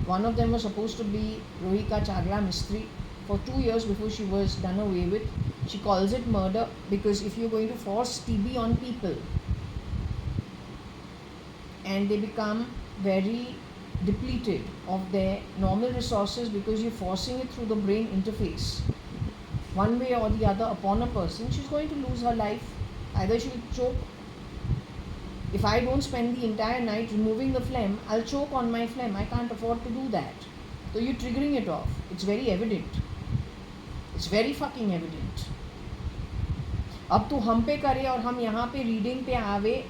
One of them was supposed to be Rohika Chagla Mistri for 2 years before she was done away with. She calls it murder because if you're going to force TB on people and they become very depleted of their normal resources because you're forcing it through the brain interface, one way or the other upon a person, she's going to lose her life. Either she'll choke. If I don't spend the entire night removing the phlegm, I'll choke on my phlegm. I can't afford to do that. So you're triggering it off. It's very evident. It's very fucking evident. अब तो हम पे करे और हम यहाँ पे reading पे आवे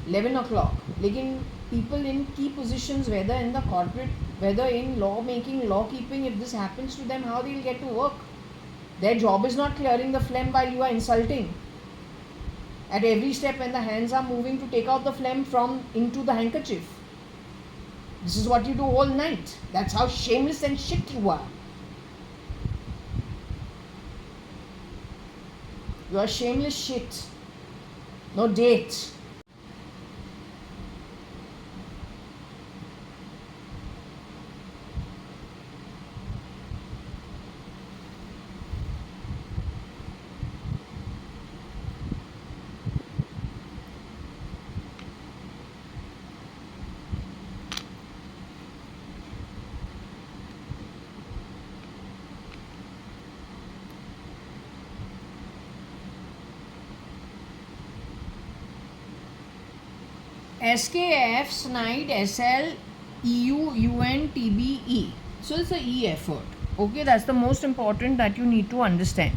11 o'clock. लेकिन people in key positions, whether in the corporate, whether in law making, law keeping, if this happens to them, how they'll get to work? Their job is not clearing the phlegm while you are insulting. At every step when the hands are moving to take out the phlegm from into the handkerchief. This is what you do all night. That's how shameless and shit you are. You are shameless shit. No date. SKF, SNIDE, SL, EU, UN, TBE. So it's the E effort. Okay, that's the most important that you need to understand.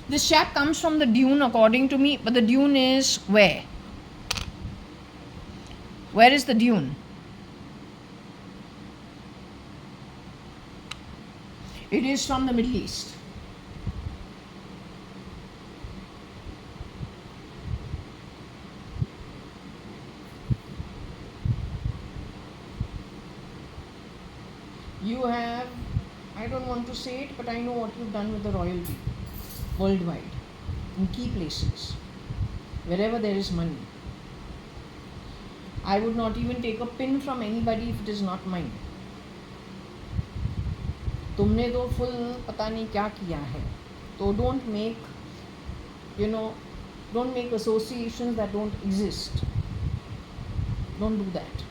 This chap comes from the dune according to me, but the dune is where? Where is the dune? It is from the Middle East. You have, I don't want to say it, but I know what you've done with the royalty worldwide, in key places, wherever there is money. I would not even take a pin from anybody if it is not mine. तुमने तो full पता नहीं क्या किया है. तो don't make, don't make associations that don't exist. Don't do that.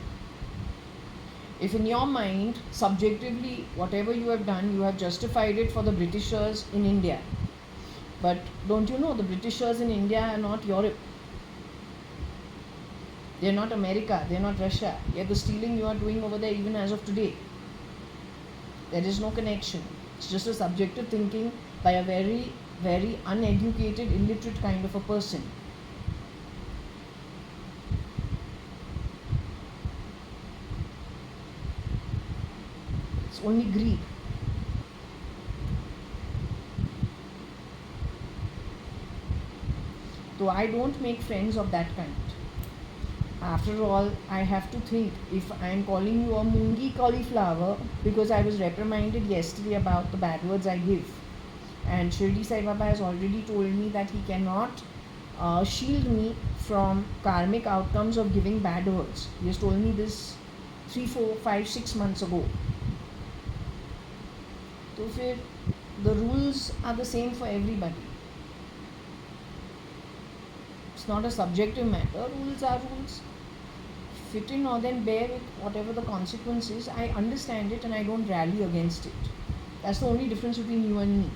If in your mind, subjectively, whatever you have done, you have justified it for the Britishers in India. But don't you know the Britishers in India are not Europe. They are not America. They are not Russia. Yet the stealing you are doing over there even as of today. There is no connection. It's just a subjective thinking by a very, very uneducated, illiterate kind of a person. It's only greed. So I don't make friends of that kind. After all, I have to think, if I am calling you a moongi cauliflower because I was reprimanded yesterday about the bad words I give, and Shirdi Sai Baba has already told me that he cannot shield me from karmic outcomes of giving bad words. He has told me this 3, 4, 5, 6 months ago. So the rules are the same for everybody. It's not a subjective matter. Rules are rules. Fit in or then bear with whatever the consequence is. I understand it and I don't rally against it. That's the only difference between you and me.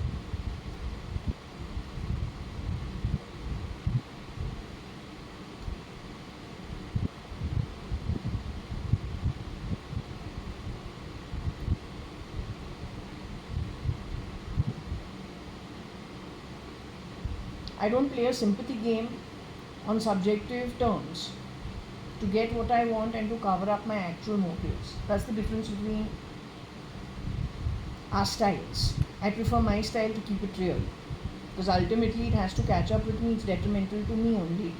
I don't play a sympathy game on subjective terms to get what I want and to cover up my actual motives. That's the difference between our styles. I prefer my style to keep it real, because ultimately it has to catch up with me. It's detrimental to me only.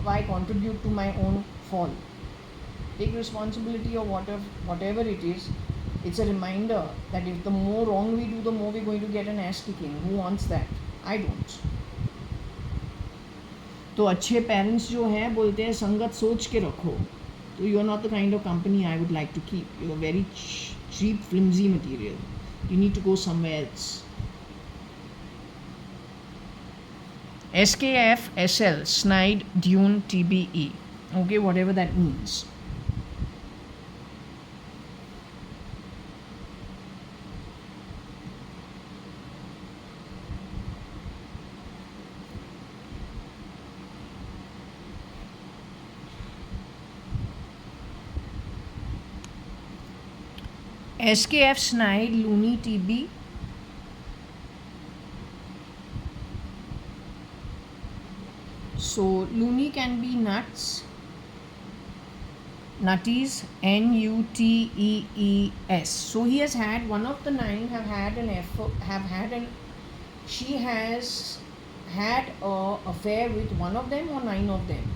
Why contribute to my own fall? Take responsibility or whatever it is. It's a reminder that if the more wrong we do, the more we're going to get an ass kicking. Who wants that? I don't. तो अच्छे parents जो हैं बोलते हैं संगत सोच के रखो. तो you are not the kind of company I would like to keep. You are very cheap flimsy material. You need to go somewhere else. SKF SL Snide Dune TBE. Okay, whatever that means. SKF Snide Looney TB. So loony can be nuts, nutties, NUTEES. So he has had, one of the 9 have had she has had an affair with one of them or 9 of them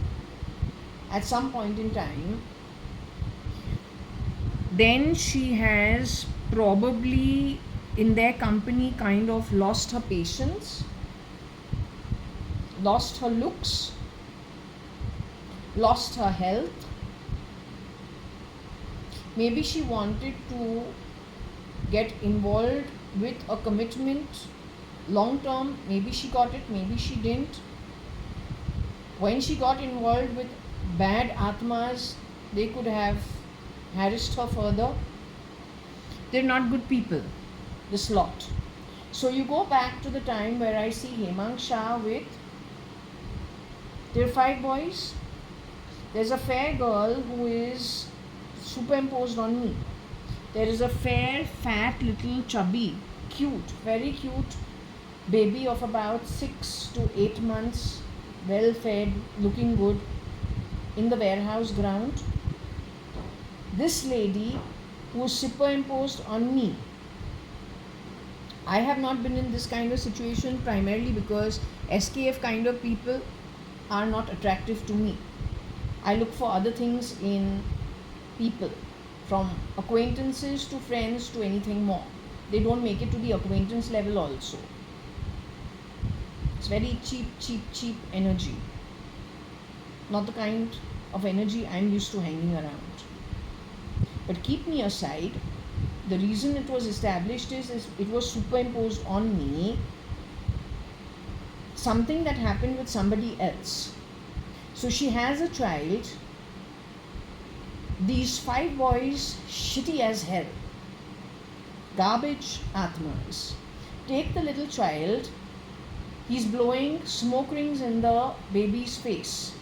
at some point in time. Then she has probably in their company kind of lost her patience, lost her looks, lost her health. Maybe she wanted to get involved with a commitment long term. Maybe she got it, maybe she didn't. When she got involved with bad atmas, they could have harassed her further. They're not good people, this lot. So you go back to the time where I see Hemang Shah with, there are 5 boys. There's a fair girl who is superimposed on me. There is a fair, fat, little, chubby, cute, very cute baby of about 6 to 8 months, well fed, looking good, in the warehouse ground. This lady who is superimposed on me. I have not been in this kind of situation primarily because SKF kind of people are not attractive to me. I look for other things in people, from acquaintances to friends to anything more. They don't make it to the acquaintance level also. It's very cheap energy. Not the kind of energy I'm used to hanging around. But keep me aside. The reason it was established is it was superimposed on me, something that happened with somebody else. So she has a child. These 5 boys, shitty as hell, garbage atmas, take the little child. He's blowing smoke rings in the baby's face.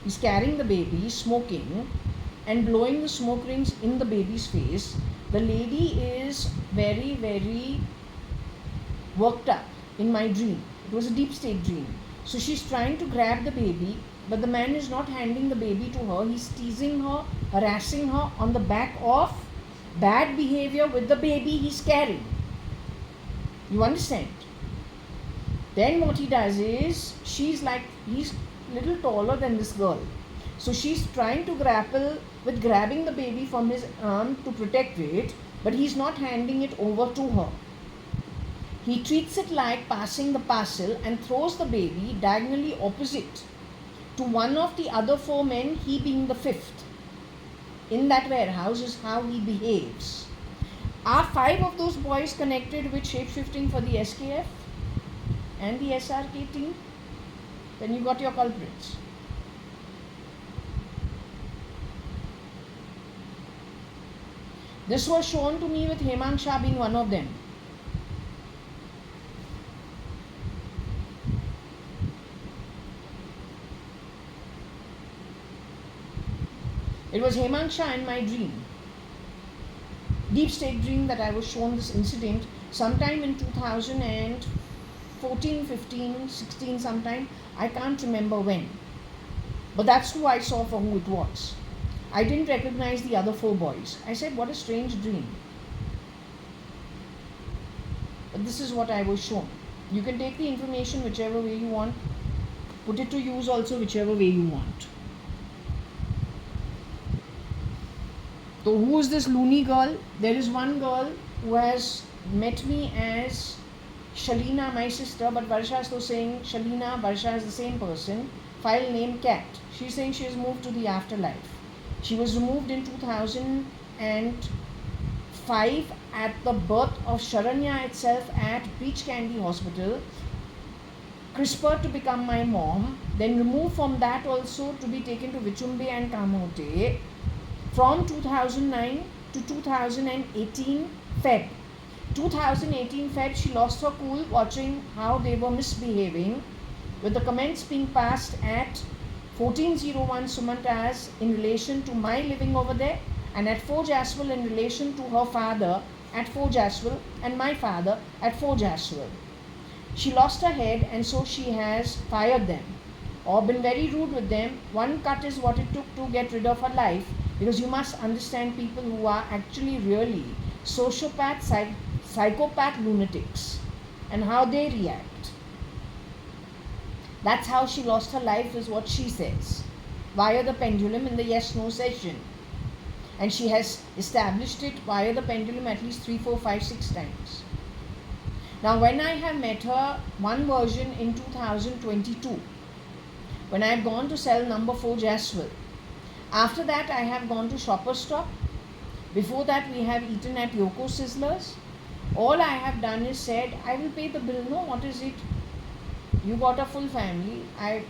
He's carrying the baby, smoking, and blowing the smoke rings in the baby's face. The lady is very, very worked up in my dream. It was a deep state dream. So she's trying to grab the baby, but the man is not handing the baby to her. He's teasing her, harassing her on the back of bad behavior with the baby he's carrying. You understand? Then what he does is, he's little taller than this girl. So she's trying to grapple with grabbing the baby from his arm to protect it, but he's not handing it over to her. He treats it like passing the parcel and throws the baby diagonally opposite to one of the other 4 men, he being the 5th. In that warehouse is how he behaves. Are 5 of those boys connected with shapeshifting for the SKF and the SRK team? Then you got your culprits. This was shown to me with Hemang Shah being one of them. It was Hemang Shah in my dream, deep state dream, that I was shown this incident sometime in 2014, 15, 16 sometime. I can't remember when. But that's who I saw for who it was. I didn't recognize the other 4 boys. I said, what a strange dream. But this is what I was shown. You can take the information whichever way you want, put it to use also whichever way you want. So who is this loony girl? There is one girl who has met me as Shalina, my sister, but Varsha is still saying Shalina, Varsha is the same person. File name Cat. She's saying she has moved to the afterlife. She was removed in 2005 at the birth of Sharanya itself at Beach Candy Hospital. CRISPR to become my mom. Then removed from that also to be taken to Vichumbe and Kamote. From 2009 to 2018 Feb. 2018 Feb, she lost her cool watching how they were misbehaving, with the comments being passed at 1401 Sumantas in relation to my living over there, and at 4 Jaswal in relation to her father at 4 Jaswal and my father at 4 Jaswal. She lost her head, and so she has fired them or been very rude with them. One cut is what it took to get rid of her life. Because you must understand people who are actually really sociopath, psychopath lunatics and how they react. That's how she lost her life, is what she says, via the pendulum in the yes-no session. And she has established it via the pendulum at least 3, 4, 5, 6 times. Now when I have met her, one version in 2022, when I have gone to cell number 4 Jaswal. After that, I have gone to Shoppers Stop. Before that, we have eaten at Yoko Sizzlers. All I have done is said, I will pay the bill. No, what is it? You got a full family.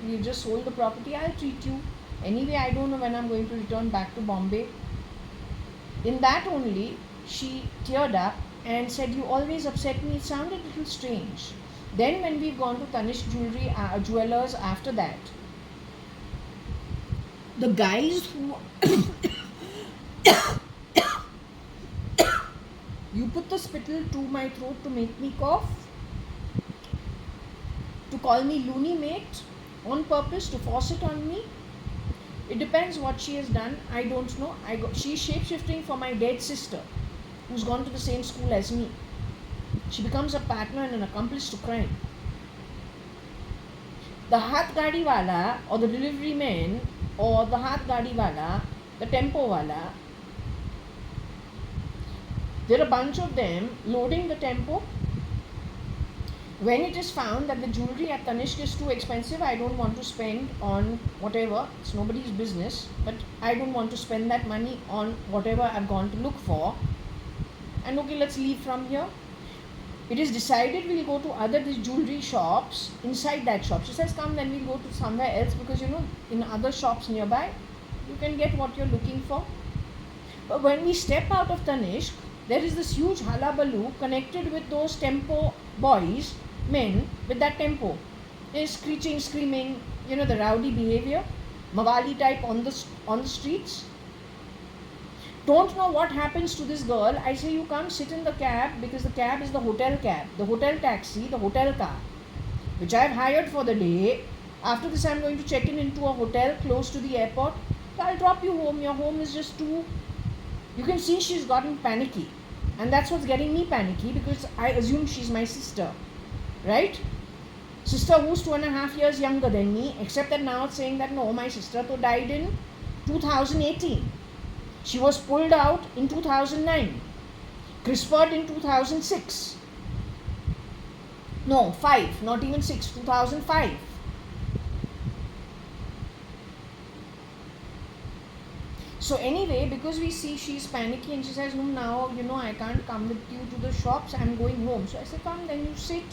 You just sold the property. I'll treat you. Anyway, I don't know when I'm going to return back to Bombay. In that only, she teared up and said, you always upset me. It sounded a little strange. Then when we've gone to Tanishq Jewellers after that, the guys who you put the spittle to my throat to make me cough, to call me loony mate on purpose, to force it on me. It depends what she has done. I don't know. She's shape-shifting for my dead sister, who's gone to the same school as me. She becomes a partner and an accomplice to crime. The Hath Gadi Wala, or the delivery man, or the Hath Gadi Wala, the Tempo Wala, there are a bunch of them loading the tempo. When it is found that the jewelry at Tanishq is too expensive, I don't want to spend on whatever, it's nobody's business, but I don't want to spend that money on whatever I've gone to look for. And okay, let's leave from here. It is decided we'll go to other jewelry shops inside that shop. She says, come, then we'll go to somewhere else, because in other shops nearby, you can get what you're looking for. But when we step out of Tanishq, there is this huge hullabaloo connected with those tempo boys, men with that tempo. They're screeching, screaming, the rowdy behavior, Mawali type on the streets. Don't know what happens to this girl. I say, you come sit in the cab, because the cab is the hotel cab, the hotel taxi, the hotel car, which I have hired for the day. After this, I'm going to check into a hotel close to the airport. So I'll drop you home. Your home is just too... You can see she's gotten panicky. And that's what's getting me panicky, because I assume she's my sister. Right? sister who's 2.5 years younger than me, except that now it's saying that no, my sister to died in 2018. She was pulled out in 2009, CRISPR'd in 2006. No, 5, not even 6, 2005. So anyway, because we see she's panicky and she says, no, now, I can't come with you to the shops, I'm going home. So I said, come, then you sit.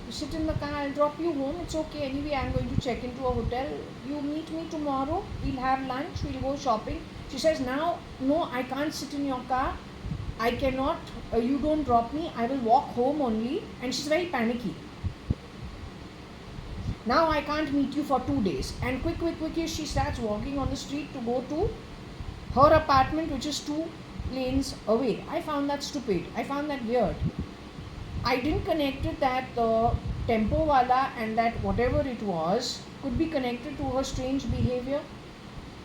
You sit in the car, I'll drop you home. It's okay. Anyway, I'm going to check into a hotel. You meet me tomorrow. We'll have lunch. We'll go shopping. She says, now, no, I can't sit in your car. I cannot. You don't drop me. I will walk home only. And she's very panicky. Now I can't meet you for 2 days. And quickly she starts walking on the street to go to her apartment, which is 2 lanes away. I found that stupid. I found that weird. I didn't connect it that the tempo wala and that whatever it was could be connected to her strange behavior.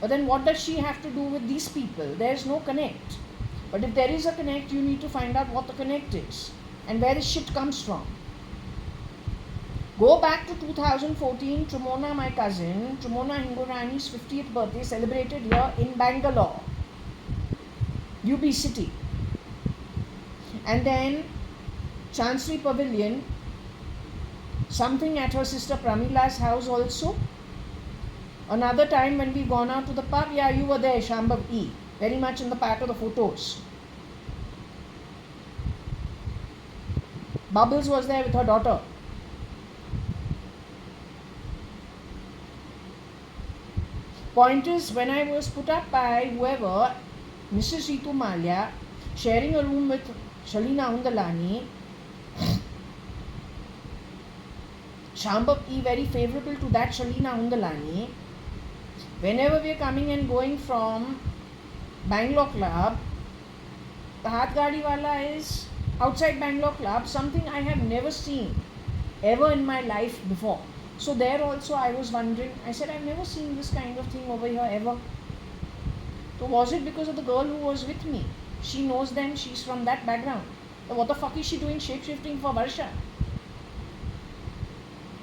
But then what does she have to do with these people? There's no connect. But if there is a connect, you need to find out what the connect is and where the shit comes from. Go back to 2014, Trumona, my cousin, Trumona Hingorani's 50th birthday celebrated here in Bangalore, UB City. And then Chancery Pavilion, something at her sister Pramila's house also. Another time when we gone out to the pub, yeah, you were there, Shambhav E, very much in the part of the photos. Bubbles was there with her daughter. Point is, when I was put up by whoever, Mrs. Ritu Malia, sharing a room with Shalina Undalani, Shambhav E very favourable to that Shalina Undalani. Whenever we are coming and going from Bangalore Club, the Hath Gadi Wala is outside Bangalore Club, something I have never seen ever in my life before. So there also I was wondering, I said, I've never seen this kind of thing over here ever. So was it because of the girl who was with me? She knows them, she's from that background. So what the fuck is she doing shape-shifting for Varsha?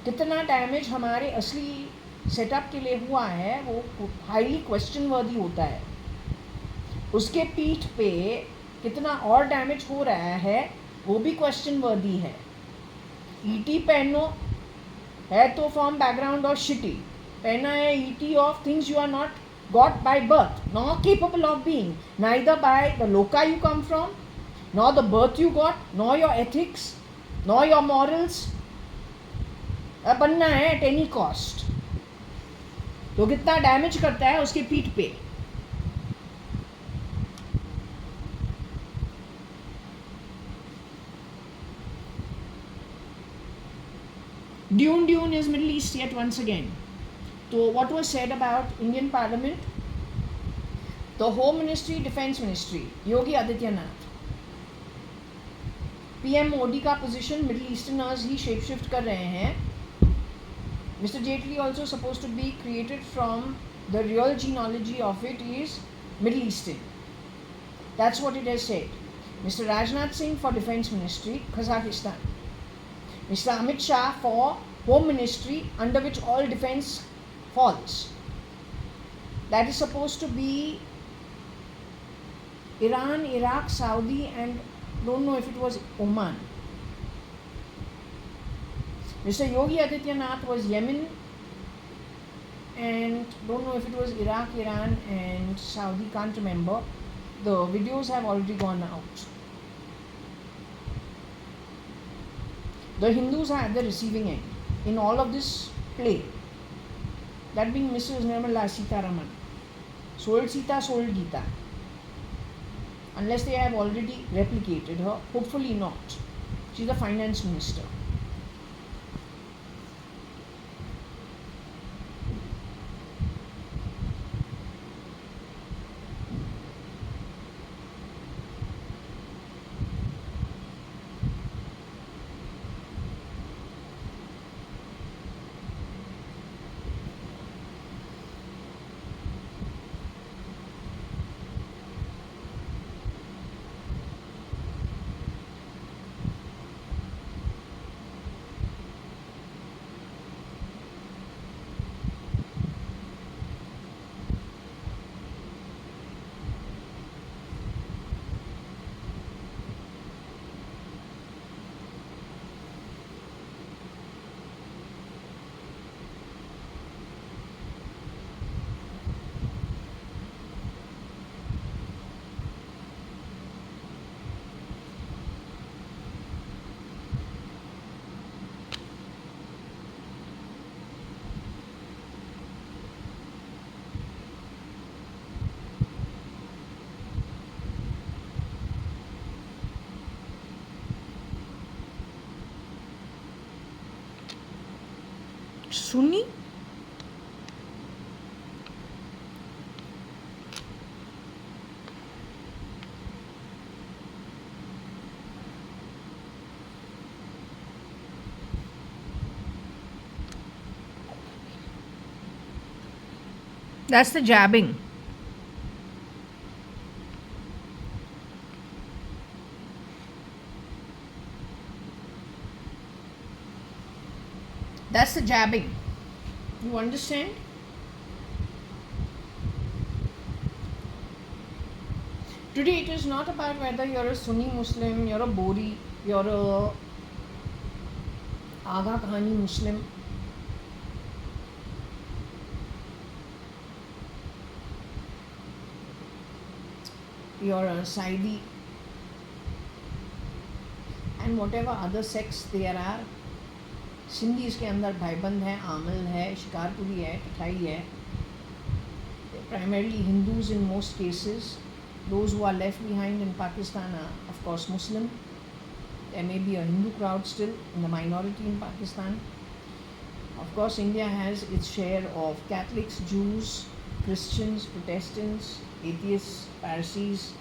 कितना damage हमारे असली setup के लिए हुआ है वो highly question वर्दी होता है. उसके पीठ पे कितना और डैमेज हो रहा है वो भी क्वेश्चन वर्दी है. ईटी पहनो है तो फ्रॉम बैकग्राउंड और शिटी, पहना है ईटी of things you are not got by birth, not capable of being, neither by the लोका you come from, not the birth you got, not your ethics, not your morals. बनना है eight any cost. तो कितना damage करता है उसके पीठ पे. Dune is Middle East yet once again. So what was said about Indian Parliament? The Home Ministry, Defence Ministry, Yogi Adityanath. PM Modi का position Middle Easterners ही shape shift कर रहे हैं. Mr. Jaitley also supposed to be created from the real genealogy of it is Middle Eastern. That's what it has said. Mr. Rajnath Singh for Defence Ministry, Kazakhstan. Mr. Amit Shah for Home Ministry, under which all defence falls. That is supposed to be Iran, Iraq, Saudi and don't know if it was Oman. Mr. Yogi Adityanath was Yemen and don't know if it was Iraq, Iran and Saudi, can't remember. The videos have already gone out. The Hindus are at the receiving end in all of this play. That being Mrs. Nirmala Sitharaman. Sold Sita, sold Gita. Unless they have already replicated her. Hopefully not. She's the finance minister. Sunni? That's the jabbing. That's the jabbing. You understand? Today it is not about whether you're a Sunni Muslim, you're a Bori, you're a Aga Khani Muslim. You're a Saidi, and whatever other sects there are. Sindhis के अंदर भाईबंद है, आमल है, शिकारपुरी है, कठाई है. Primarily Hindus in most cases. Those who are left behind in Pakistan are, of course, Muslim. There may be a Hindu crowd still in the minority in Pakistan. Of course, India has its share of Catholics, Jews, Christians, Protestants, atheists, Parsis,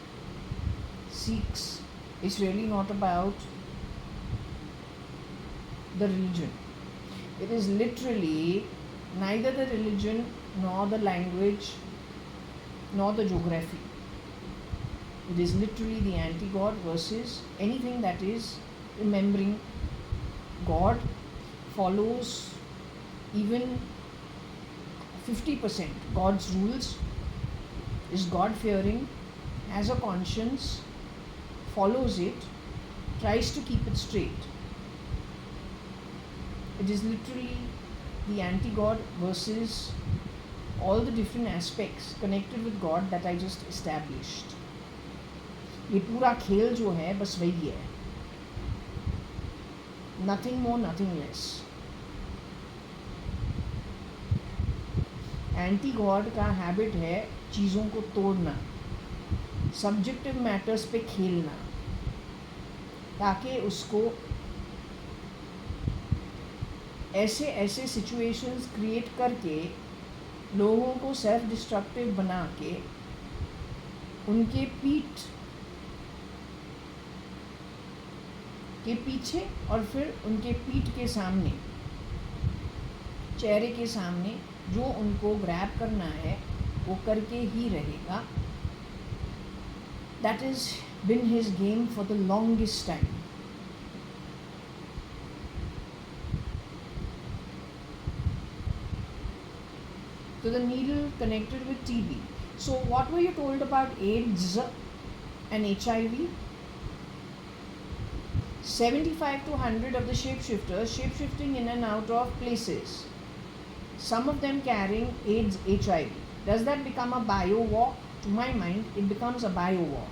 Sikhs. It's really not about the religion. It is literally neither the religion nor the language nor the geography. It is literally the anti-God versus anything that is remembering God, follows even 50% God's rules, is God-fearing, has a conscience, follows it, tries to keep it straight. It is literally the anti-God versus all the different aspects connected with God that I just established. ये पूरा खेल जो है बस वही है. Nothing more, nothing less. Anti God का habit है चीज़ों को तोड़ना, सब्जेक्टिव मैटर्स पे खेलना, ताकि उसको ऐसे ऐसे सिचुएशंस क्रिएट करके लोगों को सेल्फ डिस्ट्रक्टिव बना के उनके पीठ के पीछे और फिर उनके पीठ के सामने, चेहरे के सामने जो उनको ग्रैब करना है वो करके ही रहेगा. That is been his game for the longest time. So the needle connected with TB. So what were you told about AIDS and HIV? 75 to 100 of the shapeshifters shapeshifting in and out of places. Some of them carrying AIDS, HIV. Does that become a bio war? To my mind, it becomes a bio war.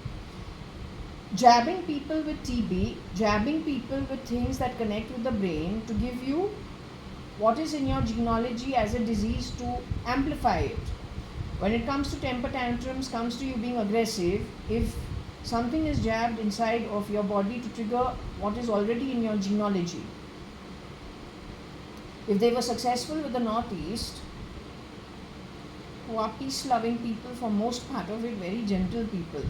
Jabbing people with TB, jabbing people with things that connect with the brain to give you what is in your genealogy as a disease to amplify it. When it comes to temper tantrums, comes to you being aggressive, if something is jabbed inside of your body to trigger what is already in your genealogy. If they were successful with the Northeast, who are peace-loving people for most part of it, very gentle people,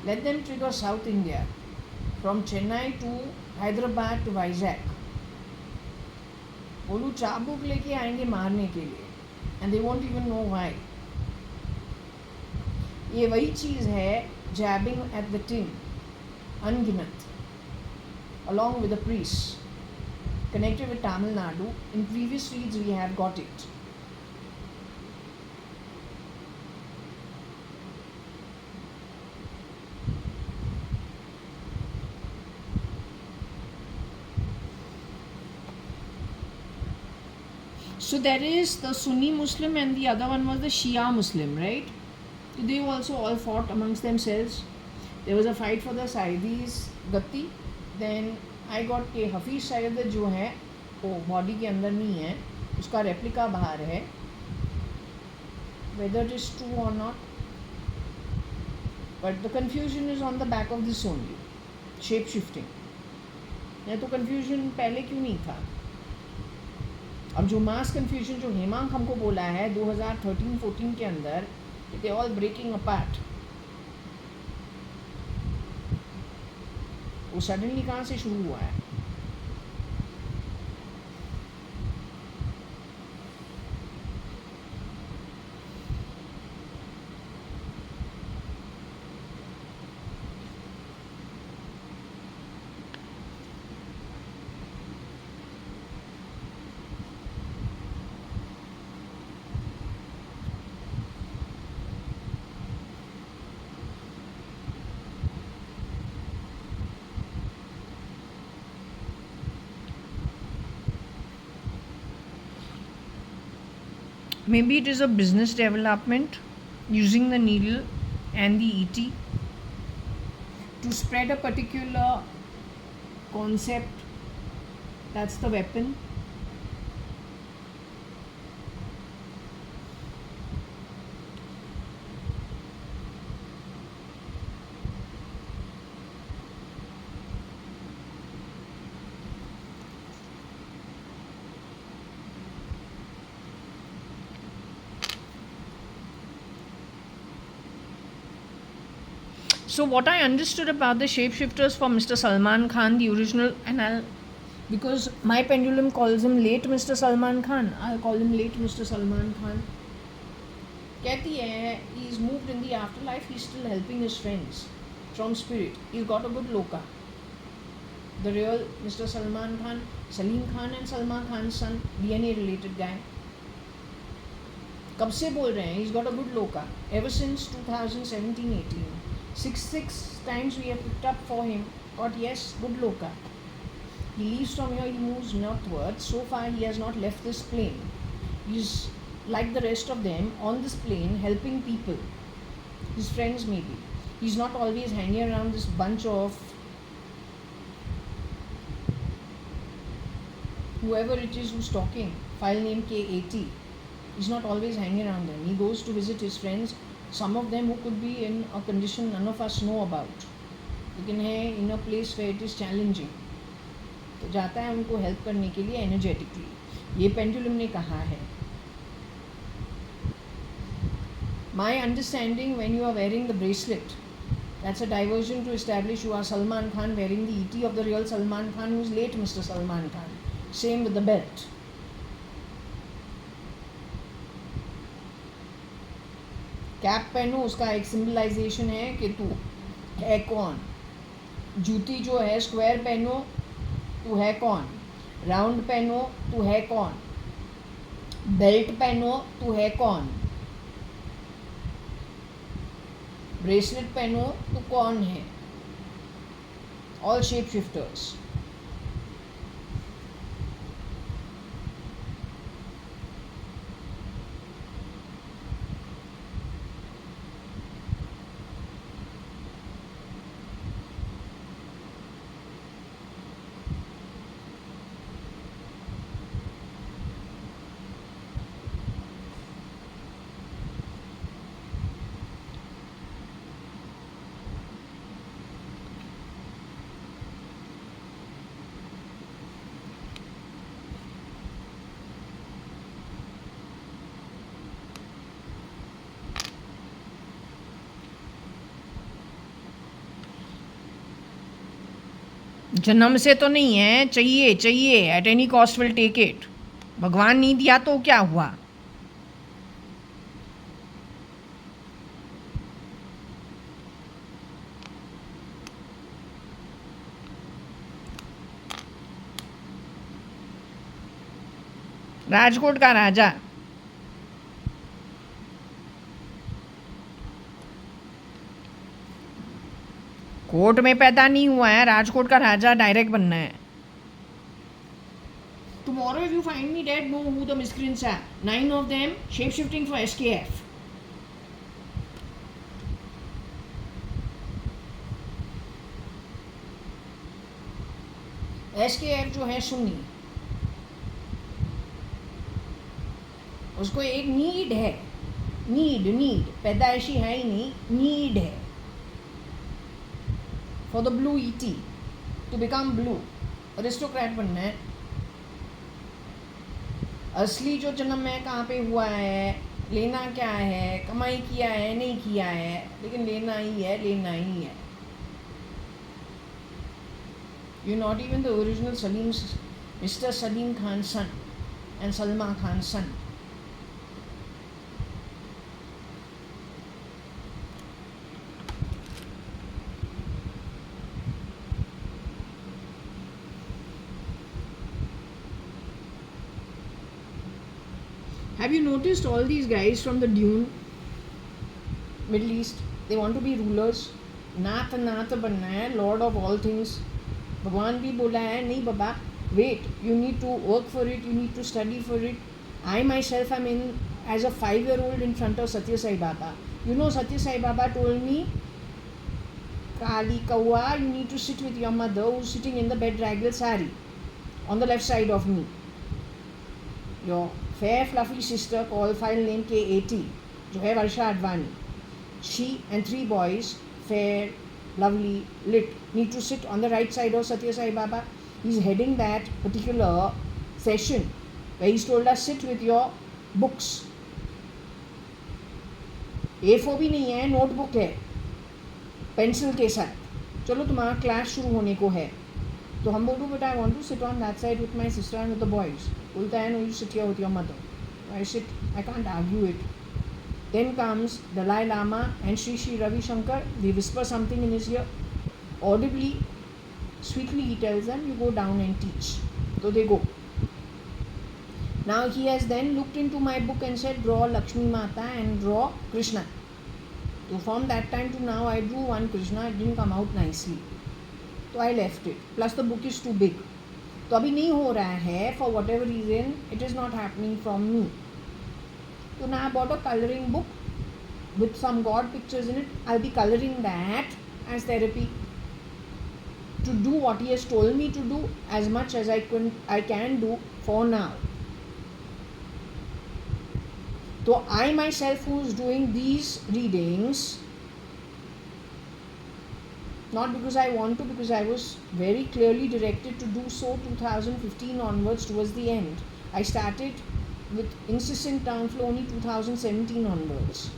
let them trigger South India, from Chennai to Hyderabad to Vizag. वो लोग चाबुक लेके आएंगे मारने के लिए, and they won't even know why. ये वही चीज़ है jabbing at the tin, अनगिनत, along with the priests connected with Tamil Nadu. In previous reads we have got it. So there is the Sunni Muslim and the other one was the Shia Muslim, right? They also all fought amongst themselves. There was a fight for the Saidis, Gatti. Then I got के हफीज़ सैयद जो है वो body के अंदर नहीं है, उसका replica बाहर है. Whether it is true or not, but the confusion is on the back of this only, shape shifting. या तो कन्फ्यूजन पहले क्यों नहीं था? अब जो मास कन्फ्यूजन जो हेमांग हमको बोला है 2013-14 के अंदर, दे ऑल ब्रेकिंग अपार्ट, वो सडनली कहाँ से शुरू हुआ है? Maybe it is a business development using the needle and the ET to spread a particular concept. That's the weapon. So what I understood about the shapeshifters for Mr. Salman Khan, the original, and because my pendulum calls him late Mr. Salman Khan, I'll call him late Mr. Salman Khan. कहती है, he's moved in the afterlife, he's still helping his friends from spirit. He's got a good loka. The real Mr. Salman Khan, Salim Khan and Salman Khan's son, DNA related guy. कब से बोल रहे हैं? He's got a good loka. Ever since 2017-18. 6 times we have picked up for him. But yes, good loka. He leaves from here, he moves northwards. So far he has not left this plane. He's like the rest of them on this plane helping people. His friends maybe. He's not always hanging around this bunch of whoever it is who's talking. File name K80. He's not always hanging around them. He goes to visit his friends. Some of them who could be in a condition none of us know about. लेकिन है in a place where it is challenging. तो जाता है उनको help करने के लिए energetically. ये पेंडुलम ने कहा है. My understanding, when you are wearing the bracelet, that's a diversion to establish you are Salman Khan wearing the ET of the real Salman Khan who's late Mr. Salman Khan. Same with the belt. Cap पहनो, उसका एक symbolisation है कि तू है कौन. जूती जो है स्क्वायर पहनो, तू है कौन. राउंड पहनो, तू है कौन. बेल्ट पहनो, तू है कौन. ब्रेसलेट पहनो, तू कौन है. All shape shifters. जन्म से तो नहीं है, चाहिए चाहिए, at any cost will take it. भगवान नहीं दिया तो क्या हुआ? राजकोट का राजा. कोर्ट में पैदा नहीं हुआ है, राजकोट का राजा डायरेक्ट बनना है. Tomorrow if you find me dead, know who the miscreants are. 9 of them shape-shifting for SKF. SKF जो है सुन्नी, उसको एक नीड है. नीड पैदाइशी है ही नहीं, नीड है for the blue ET to become blue. Aristocrat बनना है। असली जो जन्म है कहाँ पे हुआ है, लेना क्या है, कमाई किया है नहीं किया है, लेकिन लेना ही है, लेना ही है। You not even the original Salim, mister Salim Khan son and Salma Khan son. Have you noticed all these guys from the Dune, Middle East? They want to be rulers. नाथ नाथ बनना है, लॉर्ड ऑफ ऑल थिंग्स। भगवान भी बोला है नहीं बाबा, wait, you need to work for it, you need to study for it. I myself am in as a 5-year-old in front of Satya Sai Baba. You know, Satya Sai Baba told me, Kali Kawa, you need to sit with your mother who's sitting in the bedraggled sari on the left side of me. Your fair fluffy sister called file name K80, जो है वर्षा Advani. She and 3 boys, fair, lovely, lit, need to sit on the right side of Satya Sai Baba. He's heading that particular session where he's told us sit with your books. A4 भी नहीं है, notebook है pencil के साथ। चलो तुम्हारा class शुरू होने को है, तो हम बोलूँ but I want to sit on that side with my sister and with the boys. बोलता है no, you sit here with your mother. I sit, I can't argue it. Then comes Dalai Lama and Sri Ravi Shankar. They whisper something in his ear. Audibly, sweetly he tells them, you go down and teach. So they go. Now he has then looked into my book and said, draw Lakshmi Mata and draw Krishna. So from that time to now, I drew one Krishna. It didn't come out nicely. So I left it. Plus the book is too big. तो अभी नहीं हो रहा है, for whatever reason, it is not happening from me. So now I bought a coloring book with some God pictures in it. I'll be coloring that as therapy to do what he has told me to do as much as I can do for now. So I myself who is doing these readings, not because I want to, because I was very clearly directed to do so 2015 onwards towards the end. I started with incessant downflow only 2017 onwards.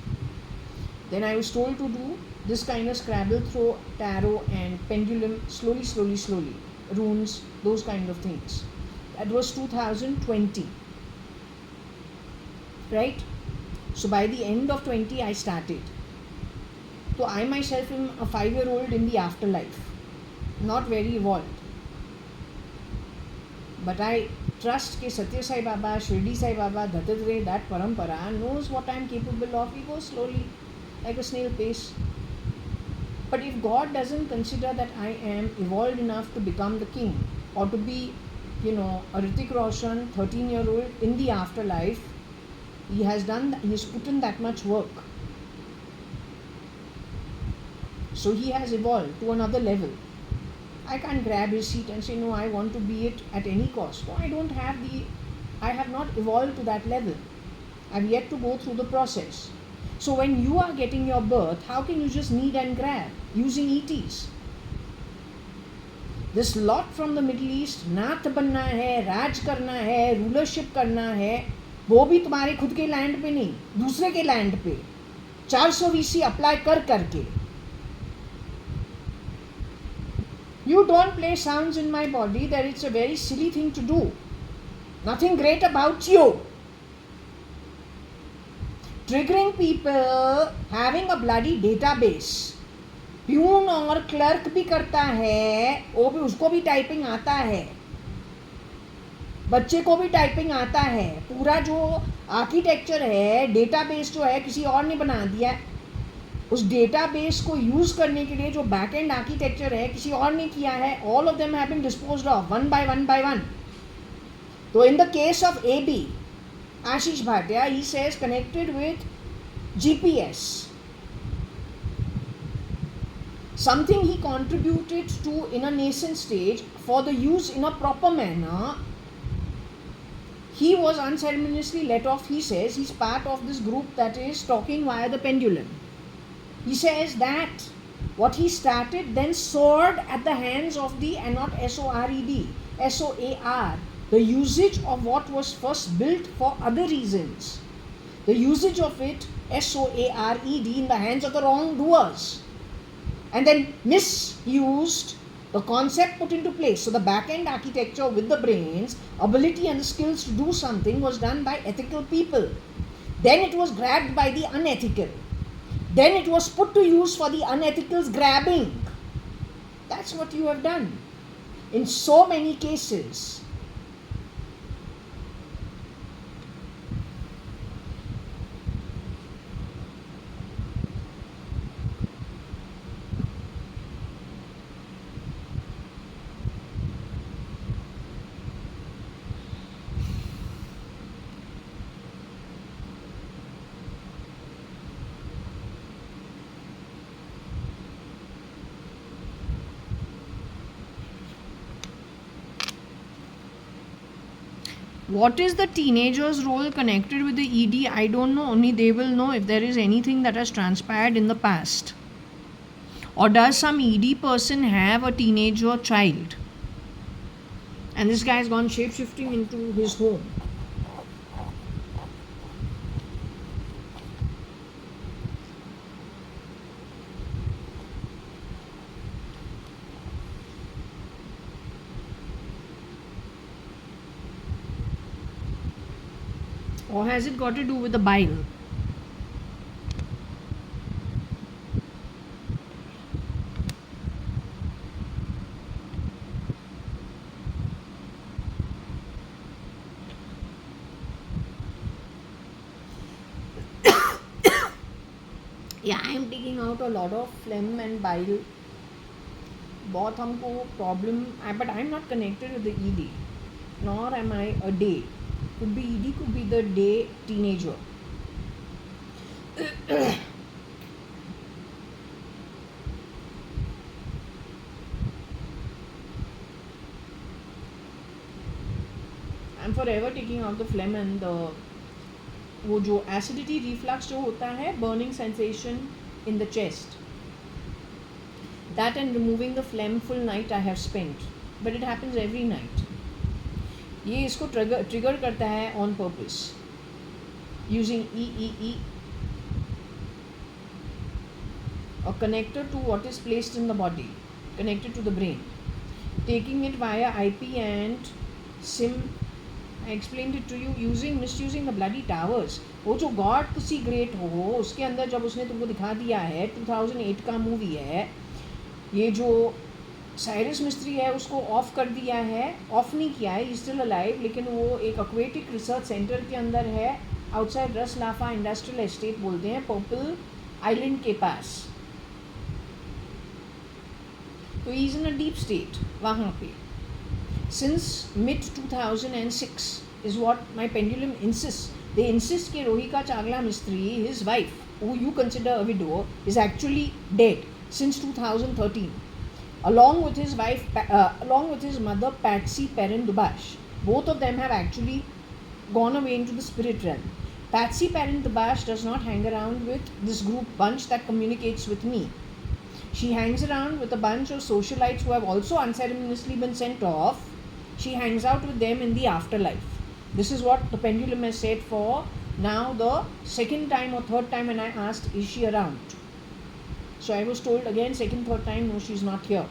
Then I was told to do this kind of Scrabble, throw, tarot and pendulum slowly, runes, those kind of things. That was 2020. Right? So by the end of 20 I started. So I myself am a 5-year-old in the afterlife, not very evolved. But I trust that Satya Sai Baba, Shirdi Sai Baba, Dattatreya, that parampara knows what I am capable of. He goes slowly, like a snail pace. But if God doesn't consider that I am evolved enough to become the king, or to be, a Hrithik Roshan, 13-year-old in the afterlife, he has put in that much work. So he has evolved to another level. I can't grab his seat and say, no, I want to be it at any cost. No, I have not evolved to that level. I have yet to go through the process. So when you are getting your birth, how can you just need and grab using ETs? This lot from the Middle East, नाथ बनना है, राज करना है, rulership करना है, वो भी तुम्हारे खुद के लैंड पे नहीं, दूसरे के लैंड पे 400 VC अप्लाई करके. You don't play sounds in my body that it's a very silly thing to do. Nothing great about you. Triggering people, having a bloody database. Peon और क्लर्क भी करता है, वो भी उसको भी टाइपिंग आता है, बच्चे को भी टाइपिंग आता है. पूरा जो आर्किटेक्चर है, डेटाबेस जो है किसी और ने बना दिया. उस डेटाबेस को यूज़ करने के लिए जो बैक एंड आर्किटेक्चर है किसी और ने किया है. All of them have been disposed of one by one. तो in the case of AB, Ashish Bhatia, he says connected with GPS. Something he contributed to in a nascent stage for the use in a proper manner. He was unceremoniously let off. He says he's part of this group that is talking via the pendulum. He says that what he started then soared at the hands of the, and not SORED, SOAR, the usage of what was first built for other reasons. The usage of it, SOARED, in the hands of the wrongdoers. And then misused, the concept put into place. So the back-end architecture with the brains, ability and the skills to do something was done by ethical people. Then it was grabbed by the unethical. Then it was put to use for the unethical's grabbing. That's what you have done in so many cases. What is the teenager's role connected with the ED? I don't know. Only they will know if there is anything that has transpired in the past. Or does some ED person have a teenager child? And this guy has gone shape-shifting into his home. Or has it got to do with the bile? Yeah, I am taking out a lot of phlegm and bile. बहुत हमको problem, but I am not connected with the ED, nor am I a day. Could be ED, could be the day teenager. I'm forever taking out the phlegm and the वो जो acidity reflux जो होता है, burning sensation in the chest, that and removing the phlegm full night I have spent, but it happens every night. ये इसको trigger करता है on purpose using EEE, a connector to what is placed in the body, connected to the brain, taking it via IP and SIM. I explained it to you, misusing the bloody towers. वो जो God to see great हो, उसके अंदर जब उसने तुमको दिखा दिया है, 2008 का मूवी है, ये जो साइरस मिस्त्री है उसको ऑफ कर दिया है, ऑफ नहीं किया है, स्टिल अलाइव, लेकिन वो एक एक्वेटिक रिसर्च सेंटर के अंदर है, आउटसाइड रस लाफा इंडस्ट्रियल एस्टेट बोलते हैं, पर्पल आइलैंड के पास. तो he is in a deep state वहाँ पे. Since mid 2006 is what my pendulum insists. They insist कि रोहिका चावला मिस्त्री, his wife, who you consider a widow, is actually dead since 2013. Along with his wife, along with his mother Patsy Perrin Dubash. Both of them have actually gone away into the spirit realm. Patsy Perrin Dubash does not hang around with this group bunch that communicates with me. She hangs around with a bunch of socialites who have also unceremoniously been sent off. She hangs out with them in the afterlife. This is what the pendulum has said for now the second time or third time when I asked, is she around? So I was told again, second, third time, no, she's not here.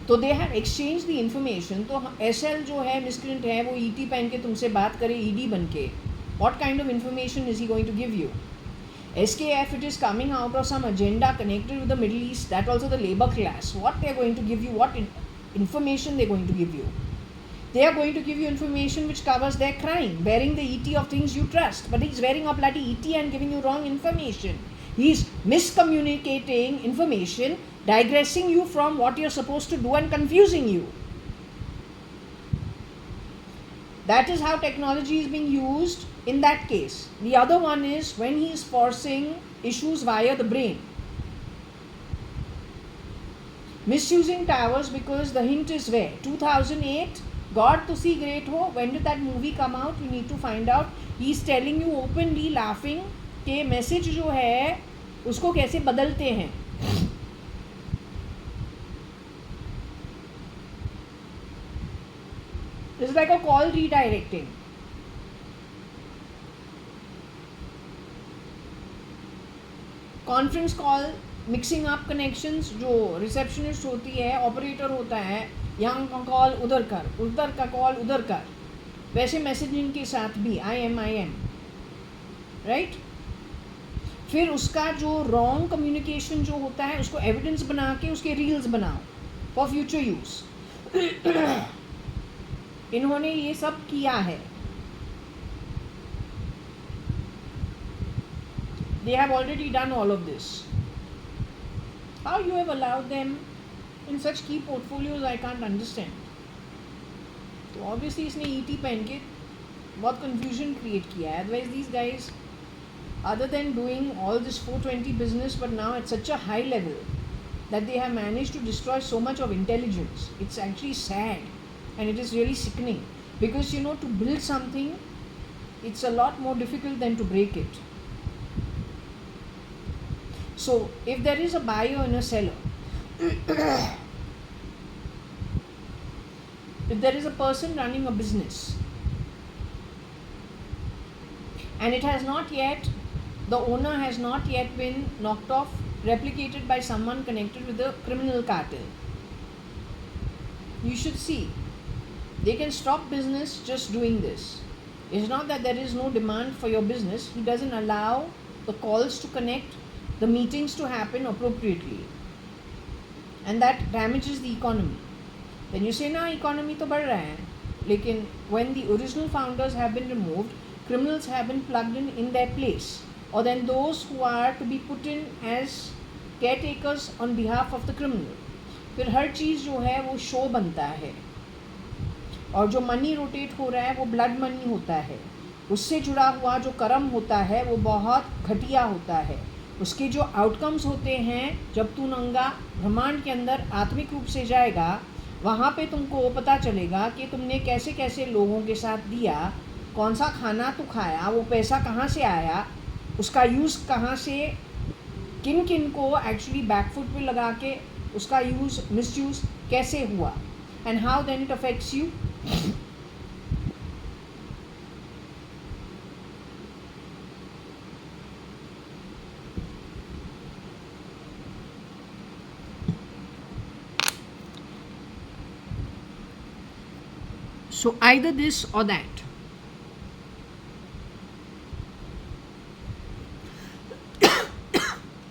तो they have exchanged the information. तो SL जो है miscreant है, वो ET पहन के तुमसे बात करे ED बन के. What kind of information is he going to give you? SKF, it is coming out of some agenda connected with the Middle East, that also the labor class. What they are going to give you, what information they are going to give you? They are going to give you information which covers their crime, bearing the ET of things you trust. But he's wearing a bloody ET and giving you wrong information. He's miscommunicating information, digressing you from what you're supposed to do and confusing you. That is how technology is being used in that case. The other one is when he is forcing issues via the brain. Misusing towers, because the hint is where? 2008, God to see great ho. When did that movie come out? You need to find out. He is telling you openly, laughing, कि message जो है उसको कैसे बदलते हैं. It's like a call redirecting. Conference call, mixing up connections. जो receptionist होती है, ऑपरेटर होता है, यहाँ का कॉल उधर कर, उधर का कॉल उधर कर. वैसे मैसेजिंग के साथ भी आई एम राइट. फिर उसका जो रॉन्ग कम्युनिकेशन जो होता है उसको एविडेंस बना के उसके रील्स बनाओ फॉर फ्यूचर यूज़. इन्होंने ये सब किया है. They have already done all of this. How you have allowed them in such key portfolios, I can't understand. तो obviously इसने ET पहन के बहुत confusion create किया है. Otherwise these guys, other than doing all this 420 business, but now at such a high level that they have managed to destroy so much of intelligence. It's actually sad and it is really sickening, because to build something, it's a lot more difficult than to break it. So if there is a buyer and a seller, if there is a person running a business and it has not yet, the owner has not yet been knocked off, replicated by someone connected with the criminal cartel, you should see they can stop business just doing this. It's not that there is no demand for your business. He doesn't allow the calls to connect, the meetings to happen appropriately, and that damages the economy. Then you say na economy to बढ़ रहा है, लेकिन when the original founders have been removed, criminals have been plugged in their place, or then those who are to be put in as caretakers on behalf of the criminal. फिर हर चीज़ जो है वो show बनता है, और जो money rotate हो रहा है वो ब्लड मनी होता है. उससे जुड़ा हुआ जो कर्म होता है वो बहुत घटिया होता है. उसके जो आउटकम्स होते हैं, जब तू नंगा ब्रह्मांड के अंदर आत्मिक रूप से जाएगा, वहाँ पे तुमको पता चलेगा कि तुमने कैसे कैसे लोगों के साथ दिया, कौन सा खाना तू खाया, वो पैसा कहाँ से आया, उसका यूज़ कहाँ से, किन किन को एक्चुअली बैकफुट पे लगा के उसका यूज़ मिसयूज़ कैसे हुआ, and how then it affects you. So either this or that.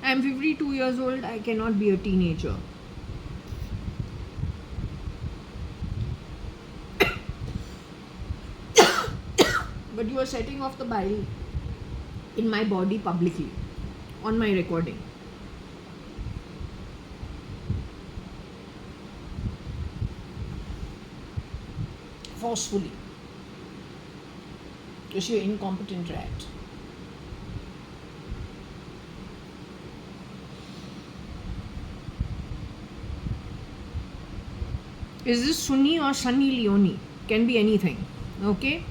I'm 52 years old. I cannot be a teenager. But you are setting off the bile in my body publicly on my recording. Forcefully, because you're incompetent rat. Is this Sunni or Sunny Leone? Can be anything. Okay.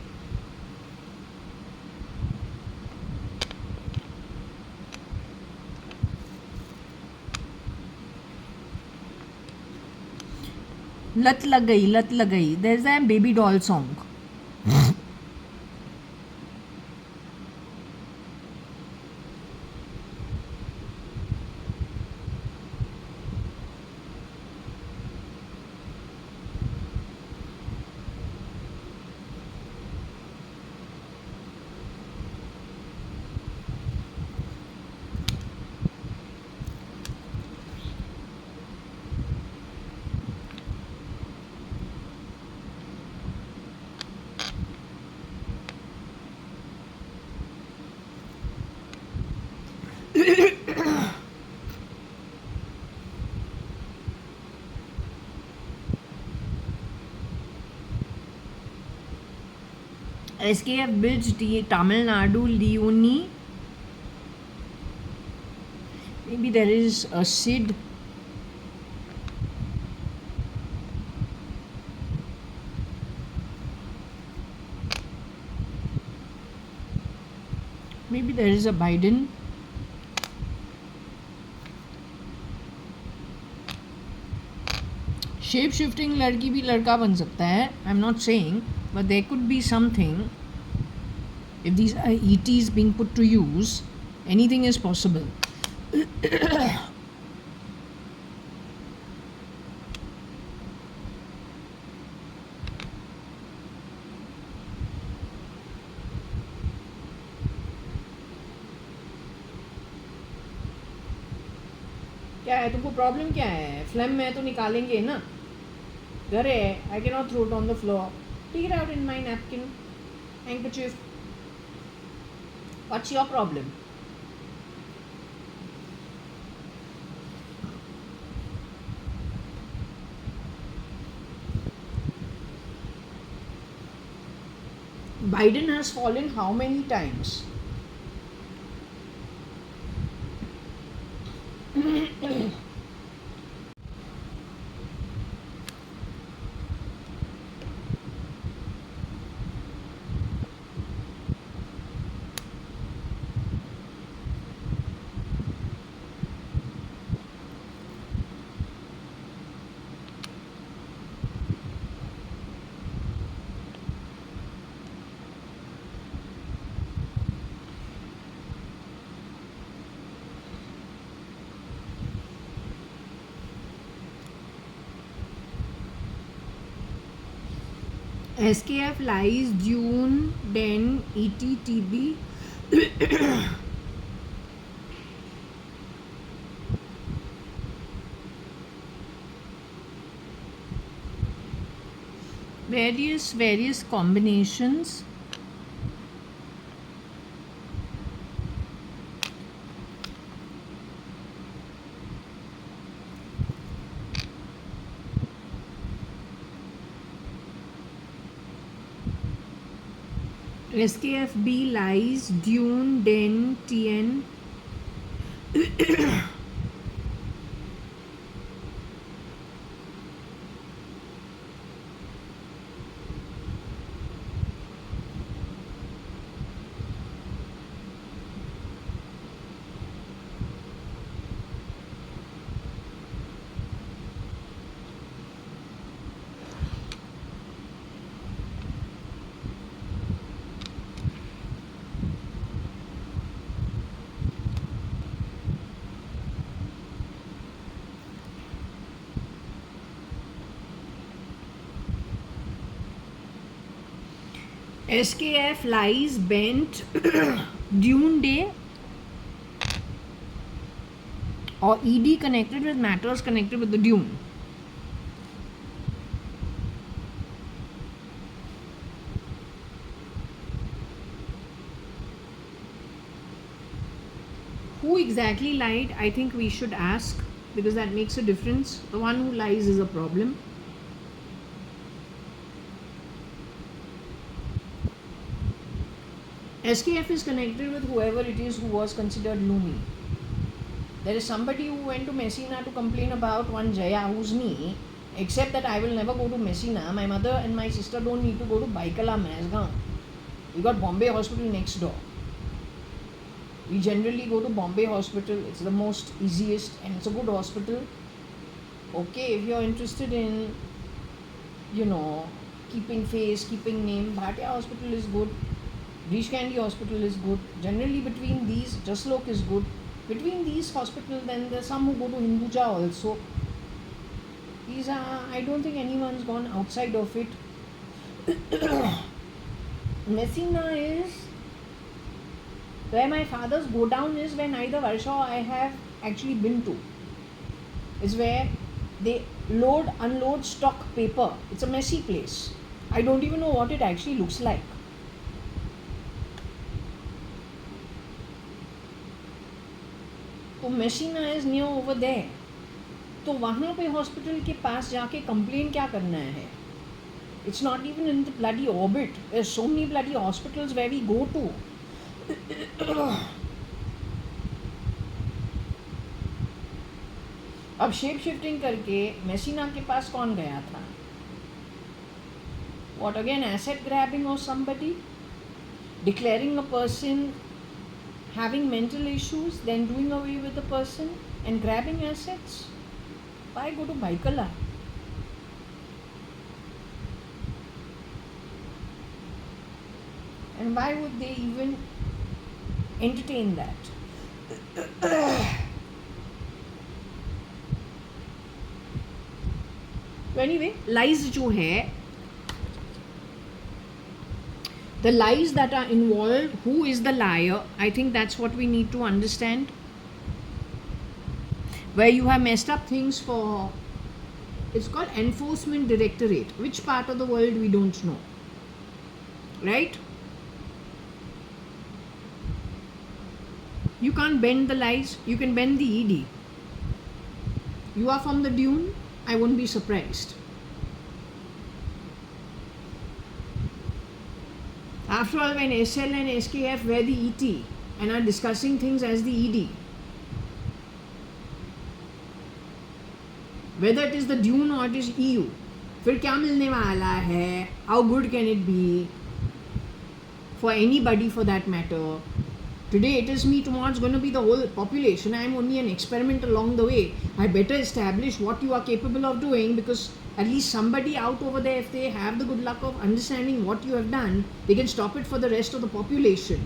लत लग गई. There's a baby doll song. SKF bridge Tamil Nadu Leone. Maybe there is a Sid. Maybe there is a Biden. Shape shifting लड़की भी लड़का बन सकता है, I am not saying, but there could be something. If these are ETs being put to use, anything is possible. क्या है तुमको problem, क्या है? फ्लैम में तो निकालेंगे ना, घर है. I can not throw it on the floor. Take it out in my napkin, handkerchief. What's your problem? Biden has fallen how many times? SKF lies June 10 ETTB. various combinations. SKFB lies Dune Den TN. SKF lies bent Dune Day or ED connected with matters connected with the dune. Who exactly lied? I think we should ask, because that makes a difference. The one who lies is a problem. SKF is connected with whoever it is who was considered loony. There is somebody who went to Messina to complain about one Jaya, who's me, except that I will never go to Messina. My mother and my sister don't need to go to Baikala, Mazgaon. We got Bombay Hospital next door. We generally go to Bombay Hospital. It's the most easiest and it's a good hospital. Okay, if you're interested in, keeping face, keeping name, Bhatia Hospital is good. Rish Candy Hospital is good. Generally between these, Jaslok is good. Between these hospitals, then there's some who go to Hinduja also. These are, I don't think anyone's gone outside of it. Messina is where my father's go down is, where neither Varsha or I have actually been to. It's where they load, unload, stock paper. It's a messy place. I don't even know what it actually looks like. तो Messina is near over there. तो वहाँ पे hospital के पास जाके complain क्या करना है? It's not even in the bloody orbit. There so many bloody hospitals where we go to. अब शेप शिफ्टिंग करके मेसिना के पास कौन गया था? What again? Asset grabbing or somebody? Declaring a person having mental issues, then doing away with the person and grabbing assets? Why go to Baikala? And why would they even entertain that? So anyway, lies जो है, the lies that are involved, who is the liar? I think that's what we need to understand. Where you have messed up things for, it's called Enforcement Directorate. Which part of the world we don't know, right? You can't bend the lies, you can bend the ED. You are from the dune, I won't be surprised. After all, when SL and SKF were the ET and are discussing things as the ED, whether it is the dune or it is EU, फिर क्या मिलने वाला है? How good can it be for anybody for that matter? Today it is me, tomorrow it's going to be the whole population. I am only an experiment along the way. I better establish what you are capable of doing, because at least somebody out over there, if they have the good luck of understanding what you have done, they can stop it for the rest of the population.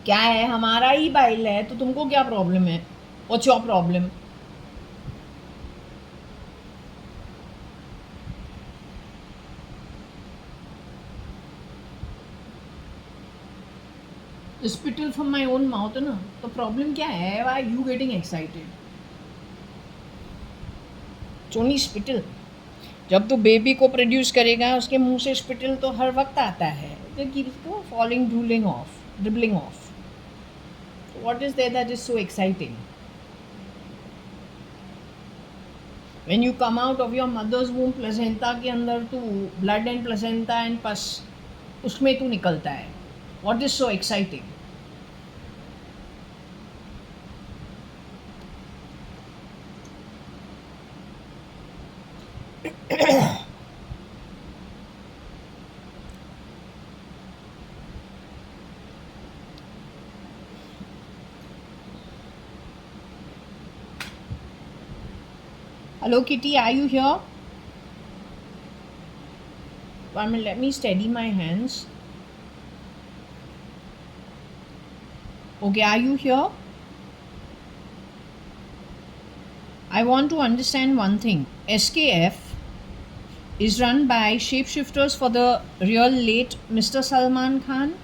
क्या है, हमारा ही bile है तो तुमको क्या problem है? What's your problem? Spittle from my own mouth ना, तो प्रॉब्लम क्या है? Why you getting excited? चोनी स्पिटल, जब तो बेबी को प्रोड्यूस करेगा उसके मुंह से स्पिटल तो हर वक्त आता है. Falling, drooling of, dribbling of. What is there that is so exciting? When you come out of your mother's womb, placenta के अंदर तू blood and placenta and pus, उसमें तू निकलता है. What is so exciting? Hello Kitty, are you here? 1 minute, let me steady my hands. Okay, are you here? I want to understand one thing. SKF is run by shapeshifters for the real late Mr. Salman Khan.